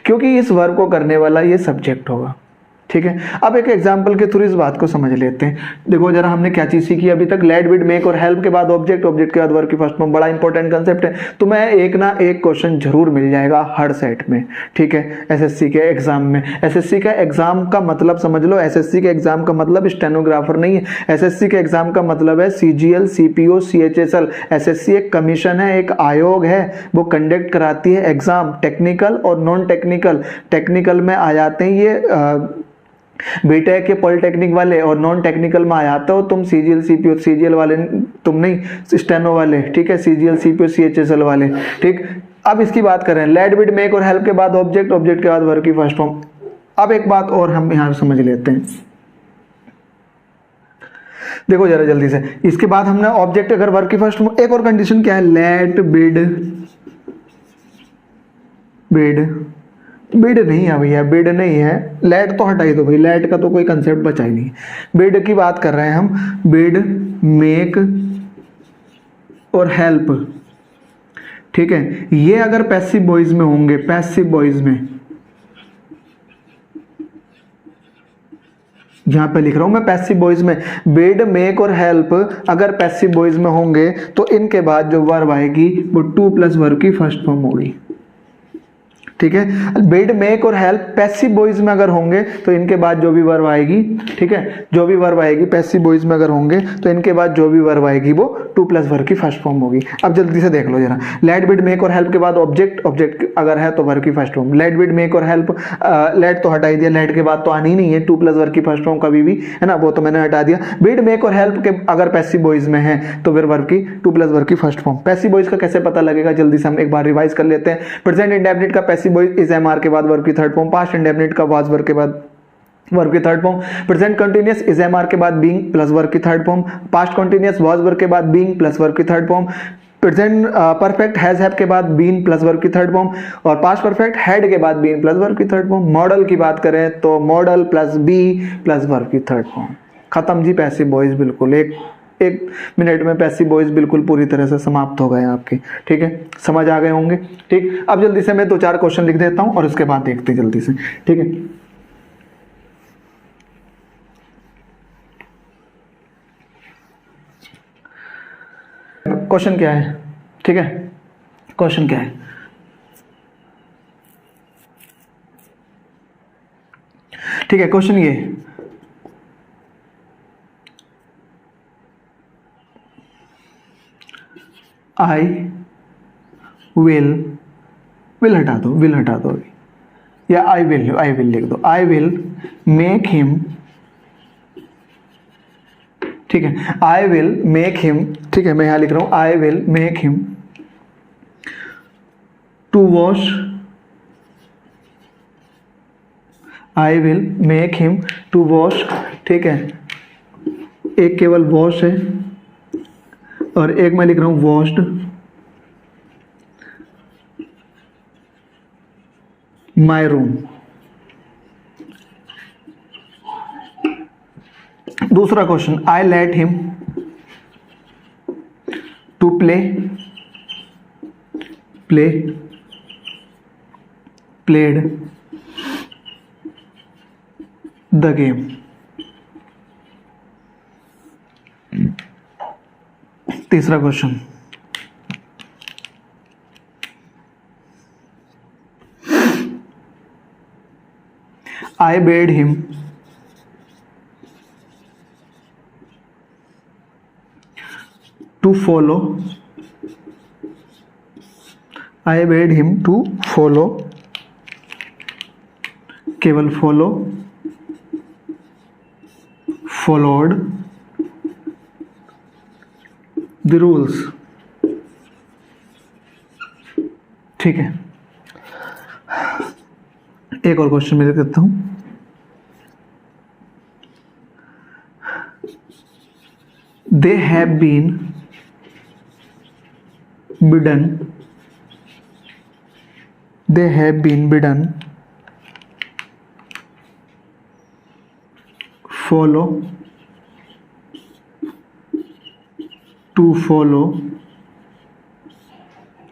क्योंकि इस वर्ब को करने वाला ये सब्जेक्ट होगा। ठीक है, अब एक एग्जांपल के थ्रू इस बात को समझ लेते हैं। देखो जरा हमने क्या चीज सीखी अभी तक, लेट, बिड, मेक और हेल्प के बाद ऑब्जेक्ट, ऑब्जेक्ट के बाद वर्ब की फर्स्ट फॉर्म। बड़ा इंपॉर्टेंट कंसेप्ट है, तो मैं एक ना एक क्वेश्चन जरूर मिल जाएगा हर सेट में। ठीक है, एसएससी के एग्जाम में। एसएससी का एग्जाम का मतलब समझ लो, एसएससी के एग्जाम का मतलब स्टेनोग्राफर नहीं है। एसएससी के एग्जाम का मतलब है CGL, CPO, CHSL। एसएससी एक कमीशन है, एक आयोग है, वो कंडक्ट कराती है एग्जाम, टेक्निकल और नॉन टेक्निकल। टेक्निकल में आ जाते हैं ये बीटेक के पॉलिटेक्निक वाले, और नॉन टेक्निकल में आ जाते हो तुम CGL, CPO, CGL वाले तुम नहीं, स्टेनो वाले। ठीक है, CGL, CPO, CHSL वाले। ठीक, अब इसकी बात करें, लेट, बिड, मेक और हेल्प के बाद ऑब्जेक्ट, ऑब्जेक्ट के बाद वर्ब की फर्स्ट फॉर्म। अब एक बात और हम यहां समझ लेते हैं, देखो जरा जल्दी से। इसके बाद हमने ऑब्जेक्ट अगर वर्ब की फर्स्ट फॉर्म, एक और कंडीशन क्या है, लेट, बिड नहीं है भैया, बिड नहीं है, लेट तो हटाई दो भाई, लेट का तो कोई कंसेप्ट बचा ही नहीं। बिड की बात कर रहे हैं हम, बिड, मेक और हेल्प। ठीक है, ये अगर पैसिव वॉइस में होंगे, पैसिव वॉइस में, यहां पे लिख रहा हूं मैं पैसिव वॉइस में, बिड, मेक और हेल्प अगर पैसिव वॉइस में होंगे तो इनके बाद जो वर्ब आएगी वो टू प्लस वर्ब की फर्स्ट फॉर्म होगी। ठीक है, बिड, मेक और हेल्प पैसिव वॉइस में अगर होंगे तो इनके बाद जो भी वर्ब आएगी, ठीक है, जो भी वर्ब आएगी पैसिव वॉइस में अगर होंगे तो इनके बाद जो भी वर्ब आएगी वो टू प्लस वर्ब की फर्स्ट फॉर्म होगी। अब जल्दी से देख लो जरा, लेट, बिड, मेक और हेल्प के बाद ऑब्जेक्ट, ऑब्जेक्ट अगर है तो वर्ब की first form. Let, bid, make और हेल्प, लेट तो हटा ही दिया, लेट के बाद तो आनी ही नहीं है टू प्लस वर्ब की फर्स्ट फॉर्म कभी भी, है ना, वो तो मैंने हटा दिया। बिड, मेक और हेल्प के अगर पैसिव वॉइस में है तो फिर वर्ब की टू प्लस वर्ब की फर्स्ट फॉर्म। पैसिव वॉइस का कैसे पता लगेगा, जल्दी से हम एक बार रिवाइज कर लेते हैं। प्रेजेंट इंडेफिनिट का पैसिव वॉइस इज एमआर के बाद वर्ब की थर्ड फॉर्म। पास्ट इंडेफिनिट का वाज वर्ब के बाद वर्ब की third form. Present continuous is MR के बाद बीइंग प्लस वर्ब की third form. Past continuous was verb के बाद बीइंग प्लस वर्ब की third form. Present perfect has have के बाद बीन प्लस वर्ब की थर्ड फॉर्म, और पास्ट परफेक्ट हैड के बाद बीन प्लस वर्ब की थर्ड फॉर्म। मॉडल की बात करें तो modal plus be plus verb की थर्ड फॉर्म। खत्म जी पैसिव वॉइस, बिल्कुल एक मिनट में पैसिव वॉइस बिल्कुल पूरी तरह से समाप्त हो गए आपके। ठीक है, समझ आ गए होंगे। ठीक, अब जल्दी से मैं 2-4 क्वेश्चन लिख देता हूं और उसके बाद देखते हैं जल्दी से। ठीक है, क्वेश्चन क्या है? ठीक है, क्वेश्चन क्या है? ठीक है, क्वेश्चन ये, आई विल हटा दो, विल हटा दो, या आई विल लिख दो। आई विल मेक हिम, ठीक है, आई विल मेक हिम, ठीक है, मैं यहां लिख रहा हूं I will make him to wash, I will make him to wash. ठीक है, एक केवल वॉश है और एक मैं लिख रहा हूं वॉश्ड माई रूम। दूसरा question, I let him to played the game. तीसरा question, I bade him to follow, I bade him to follow, केवल फॉलो, फॉलोड द रूल्स। ठीक है, एक और क्वेश्चन मैं लिख देता हूं, they have been bidden to follow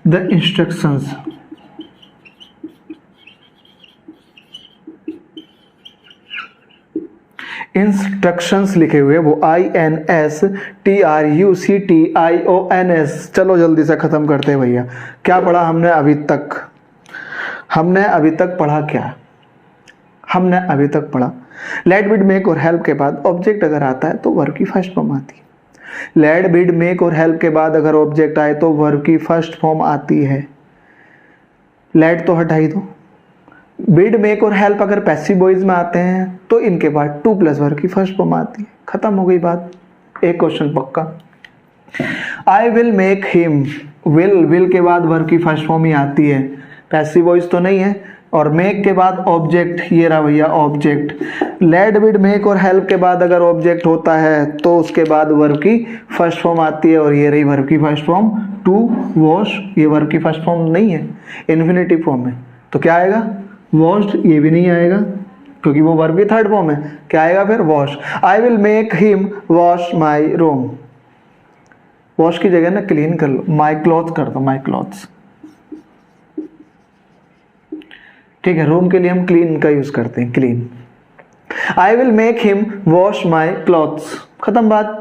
the instructions। Instructions लिखे हुए वो INSTRUCTIONS। चलो जल्दी से खत्म करते हैं भैया। क्या पढ़ा हमने अभी तक? हमने अभी तक पढ़ा क्या? हमने अभी तक पढ़ा लेट बिड मेक और हेल्प के बाद ऑब्जेक्ट अगर आता है तो वर्ब की फर्स्ट फॉर्म आती है। लेट बिड मेक और हेल्प के बाद अगर ऑब्जेक्ट आए तो वर्ब की फर्स्ट फॉर्म आती है। लेट तो हटा ही दो। बिड मेक और हेल्प अगर पैसिव वॉइस में आते हैं तो इनके बाद टू प्लस वर्ब की फर्स्ट फॉर्म आती है। खत्म हो गई बात। एक क्वेश्चन पक्का। आई विल मेक हिम, विल के बाद वर्ब की फर्स्ट फॉर्म ही आती है, पैसिव वॉइस तो नहीं है। और मेक के बाद ऑब्जेक्ट, ये रहा भैया ऑब्जेक्ट। लेट बिड मेक और हेल्प के बाद अगर ऑब्जेक्ट होता है तो उसके बाद वर्ब की फर्स्ट फॉर्म आती है, और ये रही वर्ब की फर्स्ट फॉर्म टू वॉश। ये वर्ब की फर्स्ट फॉर्म नहीं है, इन्फिनिटिव फॉर्म है, तो क्या आएगा? वॉश्ड। ये भी नहीं आएगा क्योंकि वो वर्ब की थर्ड फॉर्म है। क्या आएगा फिर? Wash. I will make him wash my room. Wash की जगह ना क्लीन कर लो, माई क्लॉथ कर दो, माई क्लॉथ्स। ठीक है, रूम के लिए हम क्लीन का यूज करते हैं, clean. I will make him wash my clothes. खत्म बात।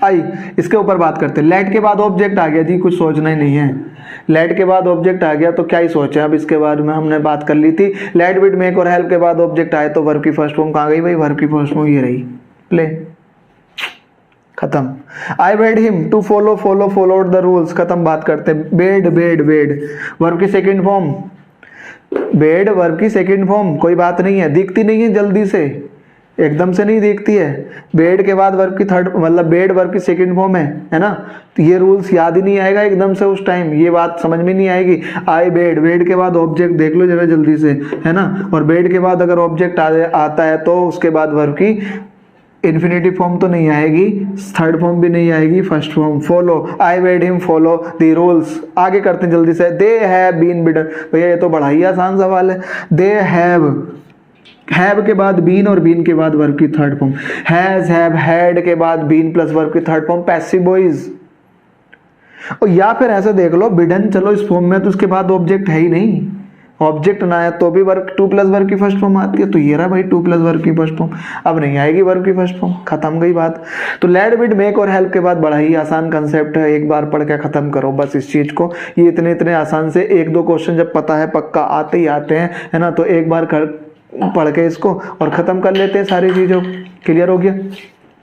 आई इसके ऊपर बात करते हैं। लेट के बाद ऑब्जेक्ट आ गया जी, कुछ सोचना ही नहीं है। लेट के बाद ऑब्जेक्ट आ गया तो क्या ही सोचे। अब इसके बारे में हमने बात कर ली थी। लेट बिड मेक और हेल्प के बाद ऑब्जेक्ट आए तो वर्ब की फर्स्ट फॉर्म कहाँ गई भाई? वर्ब की फर्स्ट फॉर्म ये रही, प्ले। खत्म। I bade him to followed the rules. खत्म बात करते हैं। बेड वर्ब की सेकेंड फॉर्म, बेड वर्ब की सेकंड फॉर्म। कोई बात नहीं है, दिखती नहीं है जल्दी से, एकदम से नहीं दिखती है। बेड के बाद वर्ब की थर्ड, मतलब बेड वर्ब की सेकंड फॉर्म है ना, तो ये रूल्स याद ही नहीं आएगा एकदम से उस टाइम, ये बात समझ में नहीं आएगी। आई बेड के बाद ऑब्जेक्ट देख लो जरा जल्दी से, है ना। और बेड के बाद अगर ऑब्जेक्ट आता है तो उसके बाद वर्ब की इन्फिनिटिव फॉर्म तो नहीं आएगी, थर्ड फॉर्म भी नहीं आएगी, first form. Follow, I made him follow the rules. आगे करते हैं जल्दी से। They have been bidden. भैया ये तो बड़ा ही आसान सवाल है। दे हैव हैव के बाद बीन और बीन के बाद वर्ब की third form, has have had के बाद बीन प्लस वर्ब की थर्ड फॉर्म पैसिव वॉइस। और या फिर ऐसे देख लो बिडन चलो इस फॉर्म में तो उसके बाद ऑब्जेक्ट है ही नहीं, ऑब्जेक्ट ना है तो भी वर्ब टू प्लस वर्ब की फर्स्ट फॉर्म आती है, तो ये रहा भाई टू प्लस वर्ब की फर्स्ट फॉर्म, अब नहीं आएगी वर्ब की फर्स्ट फॉर्म, खत्म गई बात। तो लेड विड मेक और हेल्प के बाद बड़ा ही आसान कंसेप्ट है, एक बार पढ़ के खत्म करो बस इस चीज को। ये इतने इतने आसान से एक दो क्वेश्चन जब पता है पक्का आते ही आते हैं, है ना, तो एक बार पढ़ के इसको और खत्म कर लेते हैं सारी चीजों। क्लियर हो गया?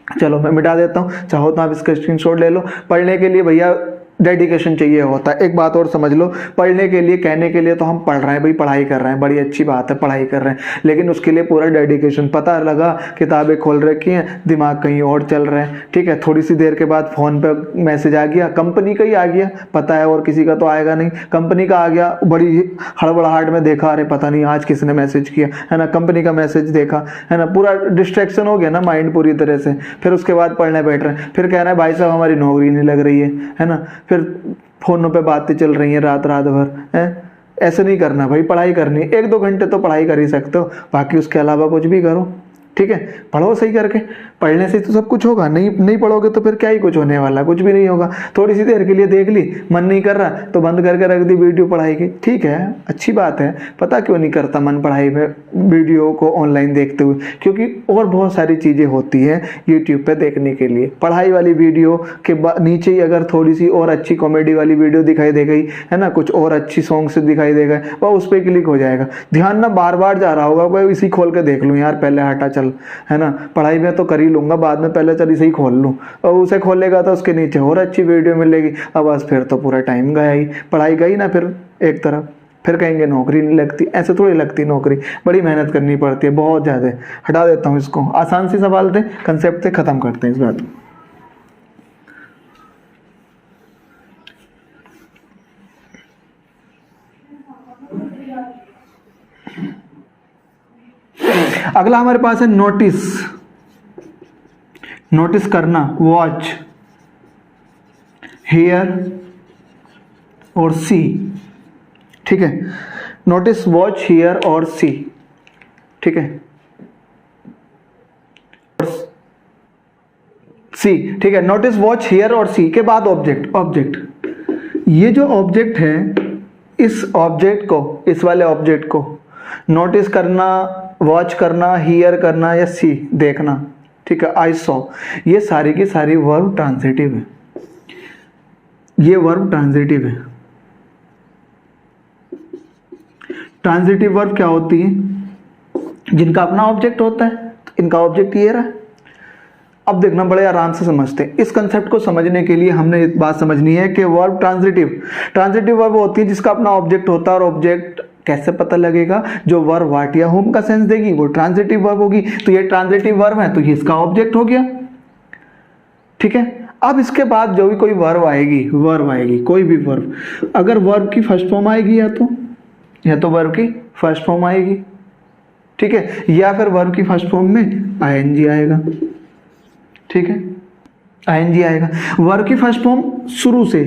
चलो मैं मिटा देता हूँ, चाहो तो आप इसका स्क्रीनशॉट ले लो। पढ़ने के लिए भैया डेडिकेशन चाहिए होता है। एक बात और समझ लो, पढ़ने के लिए कहने के लिए तो हम पढ़ रहे हैं भाई, पढ़ाई कर रहे हैं, बड़ी अच्छी बात है पढ़ाई कर रहे हैं, लेकिन उसके लिए पूरा डेडिकेशन। पता लगा किताबें खोल रखी हैं, दिमाग कहीं और चल रहे हैं, ठीक है, थोड़ी सी देर के बाद फ़ोन पे मैसेज आ गया, कंपनी का ही आ गया, पता है और किसी का तो आएगा नहीं, कंपनी का आ गया, बड़ी हड़बड़ाहट में देखा, अरे पता नहीं आज किसने मैसेज किया, है ना, कंपनी का मैसेज देखा, है ना, पूरा डिस्ट्रैक्शन हो गया ना माइंड पूरी तरह से। फिर उसके बाद पढ़ने बैठ रहे हैं, फिर कह रहे हैं भाई साहब हमारी नौकरी नहीं लग रही है ना, फिर फोनों पे बातें चल रही हैं रात रात भर, है। ऐसे नहीं करना भाई, पढ़ाई करनी, एक दो घंटे तो पढ़ाई कर ही सकते हो, बाकी उसके अलावा कुछ भी करो, ठीक है, पढ़ो सही करके। पढ़ने से तो सब कुछ होगा, नहीं पढ़ोगे तो फिर क्या ही कुछ होने वाला, कुछ भी नहीं होगा। थोड़ी सी देर के लिए देख ली, मन नहीं कर रहा तो बंद करके रख दी वीडियो पढ़ाई की, ठीक है, अच्छी बात है। पता क्यों नहीं करता मन पढ़ाई में वीडियो को ऑनलाइन देखते हुए? क्योंकि और बहुत सारी चीज़ें होती हैं यूट्यूब पे देखने के लिए। पढ़ाई वाली वीडियो के नीचे ही अगर थोड़ी सी और अच्छी कॉमेडी वाली वीडियो दिखाई दे गई, है ना, कुछ और अच्छी सॉन्ग से दिखाई दे गए, वह उस पर क्लिक हो जाएगा। ध्यान ना बार बार जा रहा होगा, वह इसी खोल के देख लूँ यार, पहले हटा चल, है ना, पढ़ाई में तो कर ही लूंगा बाद में, पहले चल इसे ही खोल लूँ, और उसे खोलेगा तो उसके नीचे और अच्छी वीडियो मिलेगी। अब बस फिर तो पूरा टाइम गया ही, पढ़ाई गई ना फिर एक तरफ, फिर कहेंगे नौकरी नहीं लगती। ऐसे थोड़ी लगती नौकरी, बड़ी मेहनत करनी पड़ती है बहुत ज़्यादा। हटा देता हूँ इसको, आसान सी सवाल थे, कंसेप्ट से ख़त्म करते हैं इस बात। अगला हमारे पास है नोटिस, नोटिस करना, वॉच, हियर और सी, ठीक है, नोटिस, वॉच, हियर और सी, ठीक है, सी, ठीक है, नोटिस, वॉच, हियर और सी के बाद ऑब्जेक्ट, ऑब्जेक्ट, ये जो ऑब्जेक्ट है, इस ऑब्जेक्ट को, इस वाले ऑब्जेक्ट को नोटिस करना, वॉच करना, हियर करना या सी देखना, ठीक है, आई सॉ, ये सारी की सारी वर्ब ट्रांजिटिव है, ये वर्ब ट्रांजिटिव है। ट्रांजिटिव वर्ब क्या होती है? जिनका अपना ऑब्जेक्ट होता है, तो इनका ऑब्जेक्ट ये रहा। अब देखना, बड़े आराम से समझते हैं। इस कंसेप्ट को समझने के लिए हमने एक बात समझनी है कि वर्ब ट्रांजिटिव वर्ब होती है जिसका अपना ऑब्जेक्ट होता है, और ऑब्जेक्ट कैसे पता लगेगा? जो वर्ब व्हाट या होम का सेंस देगी वो ट्रांजिटिव वर्ब होगी, तो ये ट्रांजिटिव वर्ब है तो ये इसका ऑब्जेक्ट हो गया, ठीक है। अब इसके बाद जो भी कोई वर्ब आएगी, कोई भी वर्ब, अगर वर्ब की फर्स्ट फॉर्म आएगी या तो वर्ब की फर्स्ट फॉर्म आएगी, ठीक है, या फिर वर्ब की फर्स्ट फॉर्म में आईएनजी आएगा, ठीक है, आईएनजी आएगा। वर्ब की फर्स्ट फॉर्म शुरू से,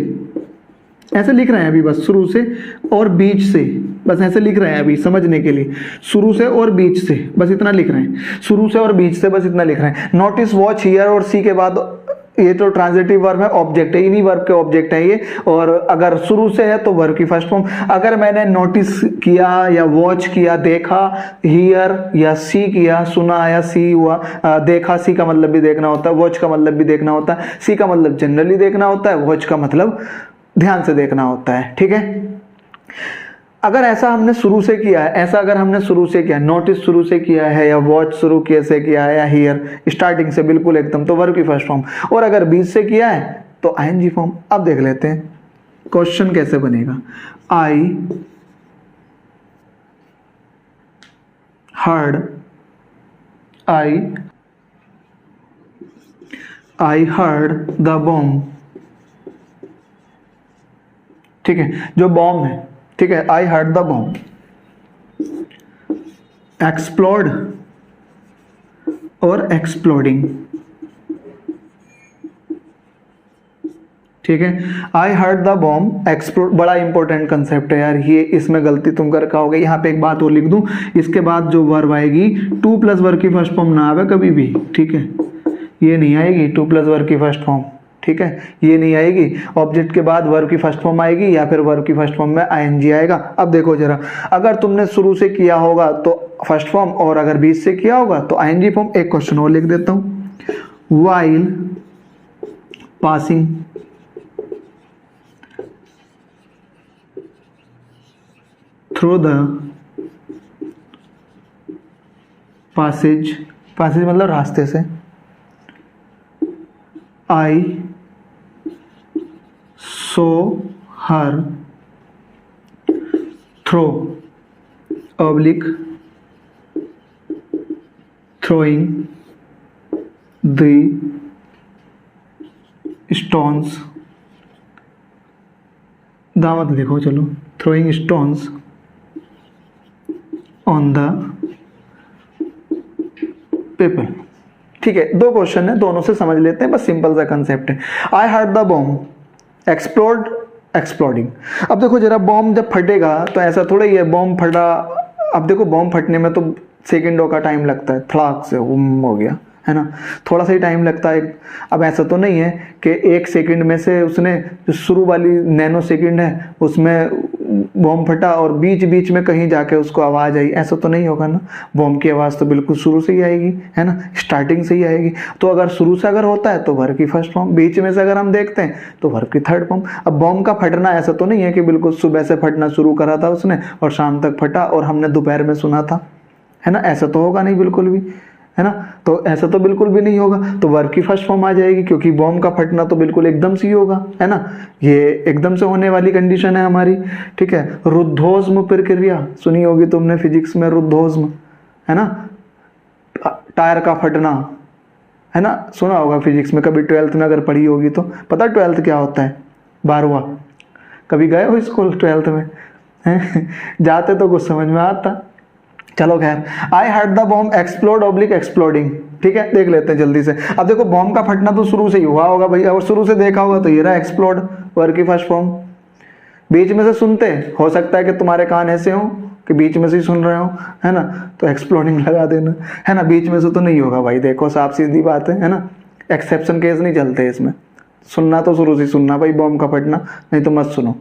ऐसे लिख रहे हैं अभी, बस शुरू से और बीच से, बस ऐसे लिख रहे हैं अभी समझने के लिए, शुरू से और बीच से, बस इतना लिख रहे हैं, शुरू से और बीच से, बस इतना लिख रहे हैं। नोटिस, वॉच, हियर और सी के बाद ये तो ट्रांजिटिव वर्ब है, ऑब्जेक्ट है, इन्हीं वर्ब के ऑब्जेक्ट है ये। और अगर शुरू से है तो वर्ब की फर्स्ट फॉर्म। अगर मैंने नोटिस किया या वॉच किया, देखा, हियर या सी किया, सुना या सी हुआ, देखा, सी का मतलब भी देखना होता है, वॉच का मतलब भी देखना होता है, सी का मतलब जनरली देखना होता है, वॉच का मतलब ध्यान से देखना होता है, ठीक है। अगर ऐसा हमने शुरू से किया है, ऐसा अगर हमने शुरू से किया, नोटिस शुरू से किया है या वॉच शुरू से किया है या हियर स्टार्टिंग से बिल्कुल एकदम, तो वर्ब की फर्स्ट फॉर्म। और अगर बीच से किया है तो आईएनजी फॉर्म। अब देख लेते हैं क्वेश्चन कैसे बनेगा। आई हर्ड द बॉम्ब, ठीक है, जो बॉम्ब है, ठीक है, आई हर्ड द बॉम्ब, एक्सप्लोड और एक्सप्लोडिंग, ठीक है। आई हर्ड द बॉम्ब एक्सप्लोड, बड़ा इंपॉर्टेंट कंसेप्ट है यार ये, इसमें गलती तुम कर खाओगे। यहाँ पे एक बात और लिख दूं, इसके बाद जो वर्ब आएगी टू प्लस वर्ब की फर्स्ट फॉर्म ना आवे कभी भी, ठीक है, ये नहीं आएगी टू प्लस वर्ब की फर्स्ट फॉर्म, ठीक है, ये नहीं आएगी। ऑब्जेक्ट के बाद वर्ब की फर्स्ट फॉर्म आएगी या फिर वर्ब की फर्स्ट फॉर्म में आईएनजी आएगा। अब देखो जरा, अगर तुमने शुरू से किया होगा तो फर्स्ट फॉर्म, और अगर बीच से किया होगा तो आईएनजी फॉर्म। एक क्वेश्चन और लिख देता हूं, while passing through the passage, passage मतलब रास्ते से, I saw her throw oblique throwing the stones, दामत लिखो चलो, throwing stones on the people। ठीक है, दो क्वेश्चन है, दोनों से समझ लेते हैं, बस सिंपल सा कंसेप्ट है। आई heard the bomb explode exploding. अब देखो जरा, बॉम्ब जब फटेगा तो ऐसा थोड़ा ही है बॉम्ब फटा, अब देखो बॉम्ब फटने में तो सेकेंडों का टाइम लगता है, थड़ाक से हो गया है ना, थोड़ा सा ही टाइम लगता है। अब ऐसा तो नहीं है कि एक सेकंड में से उसने जो शुरू वाली नैनो सेकंड है उसमें बॉम्ब फटा और बीच बीच में कहीं जाके उसको आवाज़ आई, ऐसा तो नहीं होगा ना। बॉम्ब की आवाज़ तो बिल्कुल शुरू से ही आएगी, है ना, स्टार्टिंग से ही आएगी। तो अगर शुरू से अगर होता है तो वर्ब की फर्स्ट फॉर्म, बीच में से अगर हम देखते हैं तो वर्ब की थर्ड फॉर्म। अब बॉम्ब का फटना ऐसा तो नहीं है कि बिल्कुल सुबह से फटना शुरू करा था उसने और शाम तक फटा और हमने दोपहर में सुना था, है ना, ऐसा तो होगा नहीं बिल्कुल भी, है ना। तो ऐसा तो बिल्कुल भी नहीं होगा, तो वर्ब की फर्स्ट फॉर्म आ जाएगी, क्योंकि बॉम्ब का फटना तो बिल्कुल एकदम से ही होगा, है ना, ये एकदम से होने वाली कंडीशन है हमारी, ठीक है। रुद्धोष्म प्रक्रिया सुनी होगी तुमने फिजिक्स में, रुद्धोष्म, है ना, टायर का फटना, है ना, सुना होगा फिजिक्स में कभी, 12th में अगर पढ़ी होगी तो। पता 12th क्या होता है? 12वां। कभी गए हो स्कूल 12th में? जाते तो कुछ समझ में आता। चलो खैर, आई heard the bomb explode oblique exploding, ठीक है, देख लेते हैं जल्दी से। अब देखो बॉम्ब का फटना तो शुरू से ही हुआ होगा भैया, और शुरू से देखा होगा तो ये रहा एक्सप्लोड, वर्ब की फर्स्ट फॉर्म। बीच में से सुनते हो सकता है कि तुम्हारे कान ऐसे हो कि बीच में से ही सुन रहे हो, है ना, तो एक्सप्लोडिंग लगा देना, है ना। बीच में से तो नहीं होगा भाई, देखो साफ सीधी बात है ना, एक्सेप्शन केस नहीं चलते इसमें, सुनना तो शुरू से सुनना भाई बॉम्ब का फटना, नहीं तो मत सुनो।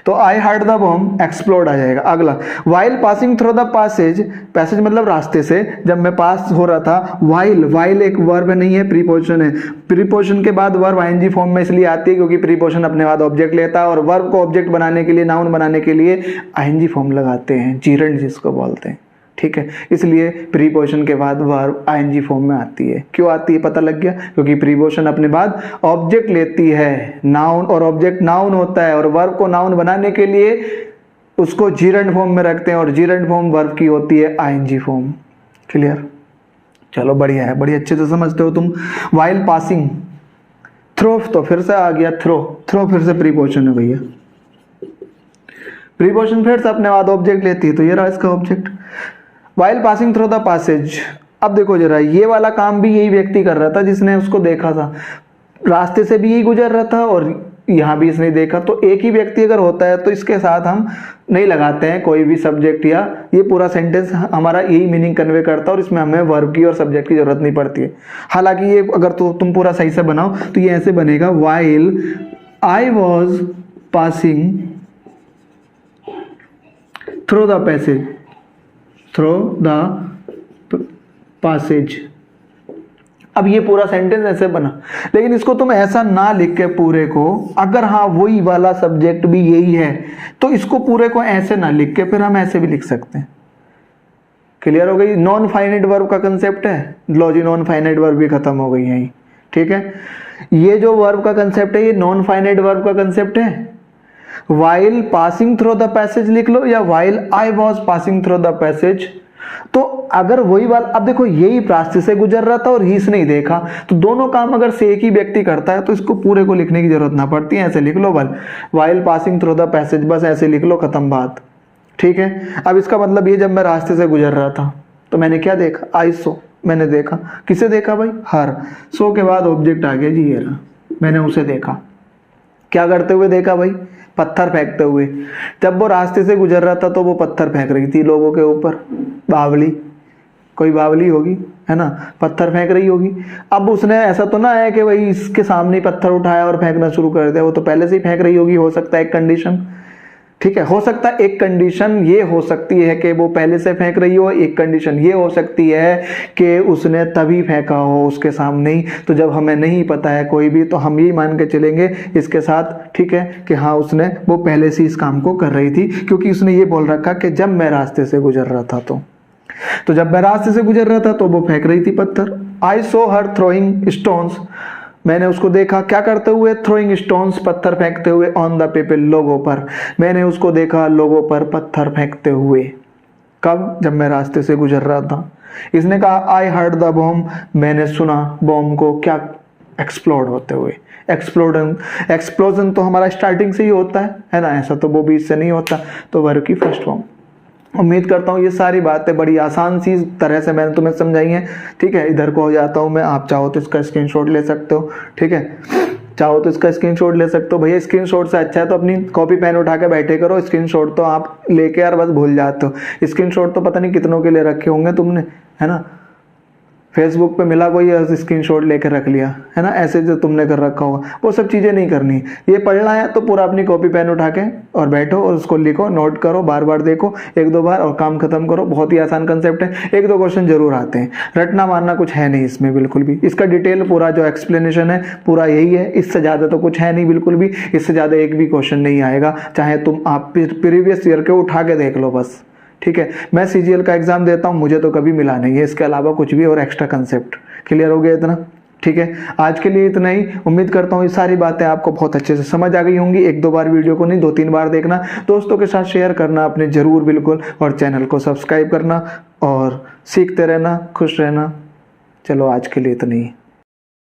तो I heard the bomb explode आ जाएगा। अगला, while passing through the passage, passage मतलब रास्ते से, जब मैं पास हो रहा था, वाइल, वाइल एक वर्ब नहीं है, प्रीपोजिशन है। प्रीपोजिशन के बाद वर्ब आईएनजी फॉर्म में इसलिए आती है क्योंकि प्रीपोजिशन अपने बाद ऑब्जेक्ट लेता है, और वर्ब को ऑब्जेक्ट बनाने के लिए, नाउन बनाने के लिए आईएनजी फॉर्म लगाते हैं, जीरंड जिसको बोलते हैं, ठीक है। इसलिए प्रीपोजिशन के बाद वर्ब आईएनजी फॉर्म में आती है। क्यों आती है पता लग गया? क्योंकि प्रीपोजिशन अपने बाद ऑब्जेक्ट लेती है, नाउन, और ऑब्जेक्ट नाउन होता है, और वर्ब को नाउन बनाने के लिए उसको जीरंड फॉर्म में रखते हैं, और जीरंड फॉर्म वर्ब की होती है आईएनजी फॉर्म। क्लियर? चलो बढ़िया है, बड़ी अच्छे से समझते हो तुम। वाइल पासिंग थ्रो, तो फिर से आ गया थ्रो, थ्रो फिर से प्रीपोजिशन है भैया, प्रीपोजिशन फिर से अपने बाद ऑब्जेक्ट लेती है, तो ये रहा इसका object. While passing through the passage, अब देखो जरा, ये वाला काम भी यही व्यक्ति कर रहा था जिसने उसको देखा था, रास्ते से भी यही गुजर रहा था और यहाँ भी इसने देखा। तो एक ही व्यक्ति अगर होता है तो इसके साथ हम नहीं लगाते हैं कोई भी सब्जेक्ट, या ये पूरा सेंटेंस हमारा यही मीनिंग कन्वे करता है और इसमें हमें वर्ब की और सब्जेक्ट की जरूरत नहीं पड़ती है। हालांकि ये अगर तुम पूरा सही से बनाओ तो ये ऐसे बनेगा, while I was passing through the passage, through the passage. अब ये पूरा सेंटेंस ऐसे बना, लेकिन इसको तुम ऐसा ना लिख के पूरे को, अगर हाँ वही वाला सब्जेक्ट भी यही है तो इसको पूरे को ऐसे ना लिख के फिर हम ऐसे भी लिख सकते हैं। क्लियर हो गई? नॉन फाइनाइट वर्ब का कंसेप्ट है, लो जी नॉन फाइनाइट वर्ब भी खत्म हो गई है, ठीक है। ये जो वर्ब का कंसेप्ट है ये नॉन फाइनाइट वर्ब का कंसेप्ट है। While passing through the passage लिख लो, या while I was passing through the passage. तो अगर वही बात, अब देखो यही रास्ते से गुजर रहा था और ही इसने देखा, तो दोनों काम अगर से एक ही व्यक्ति करता है तो इसको पूरे को लिखने की जरूरत ना पड़ती है, ऐसे लिख लो बल, while passing through the passage, बस ऐसे लिख लो, खत्म बात, ठीक है। अब इसका मतलब ये, जब मैं रास्ते से गुजर रहा था तो मैंने क्या देखा? आई सो, मैंने देखा, किसे देखा भाई? हर। सो के बाद ऑब्जेक्ट आ गया जी, ये रहा, मैंने उसे देखा, क्या करते हुए देखा भाई? पत्थर फेंकते हुए। जब वो रास्ते से गुजर रहा था तो वो पत्थर फेंक रही थी लोगों के ऊपर। बावली, कोई बावली होगी, है ना, पत्थर फेंक रही होगी। अब उसने ऐसा तो ना है कि भाई इसके सामने ही पत्थर उठाया और फेंकना शुरू कर दिया, वो तो पहले से ही फेंक रही होगी। हो सकता है एक कंडीशन, ठीक है, हो सकता है एक कंडीशन ये हो सकती है कि वो पहले से फेंक रही हो, एक कंडीशन ये हो सकती है कि उसने तभी फेंका हो उसके सामने ही। तो जब हमें नहीं पता है कोई भी, तो हम यही मान के चलेंगे इसके साथ, ठीक है, कि हाँ उसने वो पहले से इस काम को कर रही थी, क्योंकि उसने ये बोल रखा कि जब मैं रास्ते से गुजर रहा था। तो जब मैं रास्ते से गुजर रहा था तो वो फेंक रही थी पत्थर। आई सो हर थ्रोइंग स्टोन्स, मैंने उसको देखा क्या करते हुए? थ्रोइंग स्टोन्स, पत्थर फेंकते हुए। ऑन द पीपल, लोगों पर, मैंने उसको देखा लोगों पर पत्थर फेंकते हुए। कब? जब मैं रास्ते से गुजर रहा था। इसने कहा आई हर्ड द बॉम्ब, मैंने सुना बॉम्ब को क्या एक्सप्लोड होते हुए। एक्सप्लोजन तो हमारा स्टार्टिंग से ही होता है ना, ऐसा तो वो बीच से नहीं होता। तो वर्ब की फर्स्ट फॉर्म। उम्मीद करता हूँ ये सारी बातें बड़ी आसान सी तरह से मैंने तुम्हें समझाई हैं, ठीक है। इधर को हो जाता हूँ मैं, आप चाहो तो इसका स्क्रीनशॉट ले सकते हो, ठीक है, चाहो तो इसका स्क्रीनशॉट ले सकते हो। भैया स्क्रीनशॉट से अच्छा है तो अपनी कॉपी पेन उठा के बैठे करो, स्क्रीनशॉट तो आप लेके यार बस भूल जाते हो। स्क्रीनशॉट तो पता नहीं कितनों के लिए रखे होंगे तुमने, है ना, फेसबुक पे मिला कोई स्क्रीनशॉट लेकर रख लिया, है ना, ऐसे जो तुमने कर रखा होगा, वो सब चीज़ें नहीं करनी। ये पढ़ना है तो पूरा अपनी कॉपी पेन उठा के और बैठो और उसको लिखो, नोट करो, बार बार देखो, एक दो बार और काम खत्म करो। बहुत ही आसान कंसेप्ट है, एक दो क्वेश्चन जरूर आते हैं, रटना मारना कुछ है नहीं इसमें बिल्कुल भी। इसका डिटेल पूरा जो एक्सप्लेनेशन है पूरा यही है, इससे ज़्यादा तो कुछ है नहीं बिल्कुल भी। इससे ज़्यादा एक भी क्वेश्चन नहीं आएगा, चाहे तुम आप प्रीवियस ईयर के उठा के देख लो बस, ठीक है। मैं सीजीएल का एग्जाम देता हूँ, मुझे तो कभी मिला नहीं है इसके अलावा कुछ भी और एक्स्ट्रा कंसेप्ट। क्लियर हो गया इतना? ठीक है, आज के लिए इतना ही। उम्मीद करता हूँ ये सारी बातें आपको बहुत अच्छे से समझ आ गई होंगी। एक दो बार वीडियो को नहीं, दो तीन बार देखना, दोस्तों के साथ शेयर करना अपने जरूर बिल्कुल, और चैनल को सब्सक्राइब करना और सीखते रहना, खुश रहना। चलो आज के लिए इतना ही।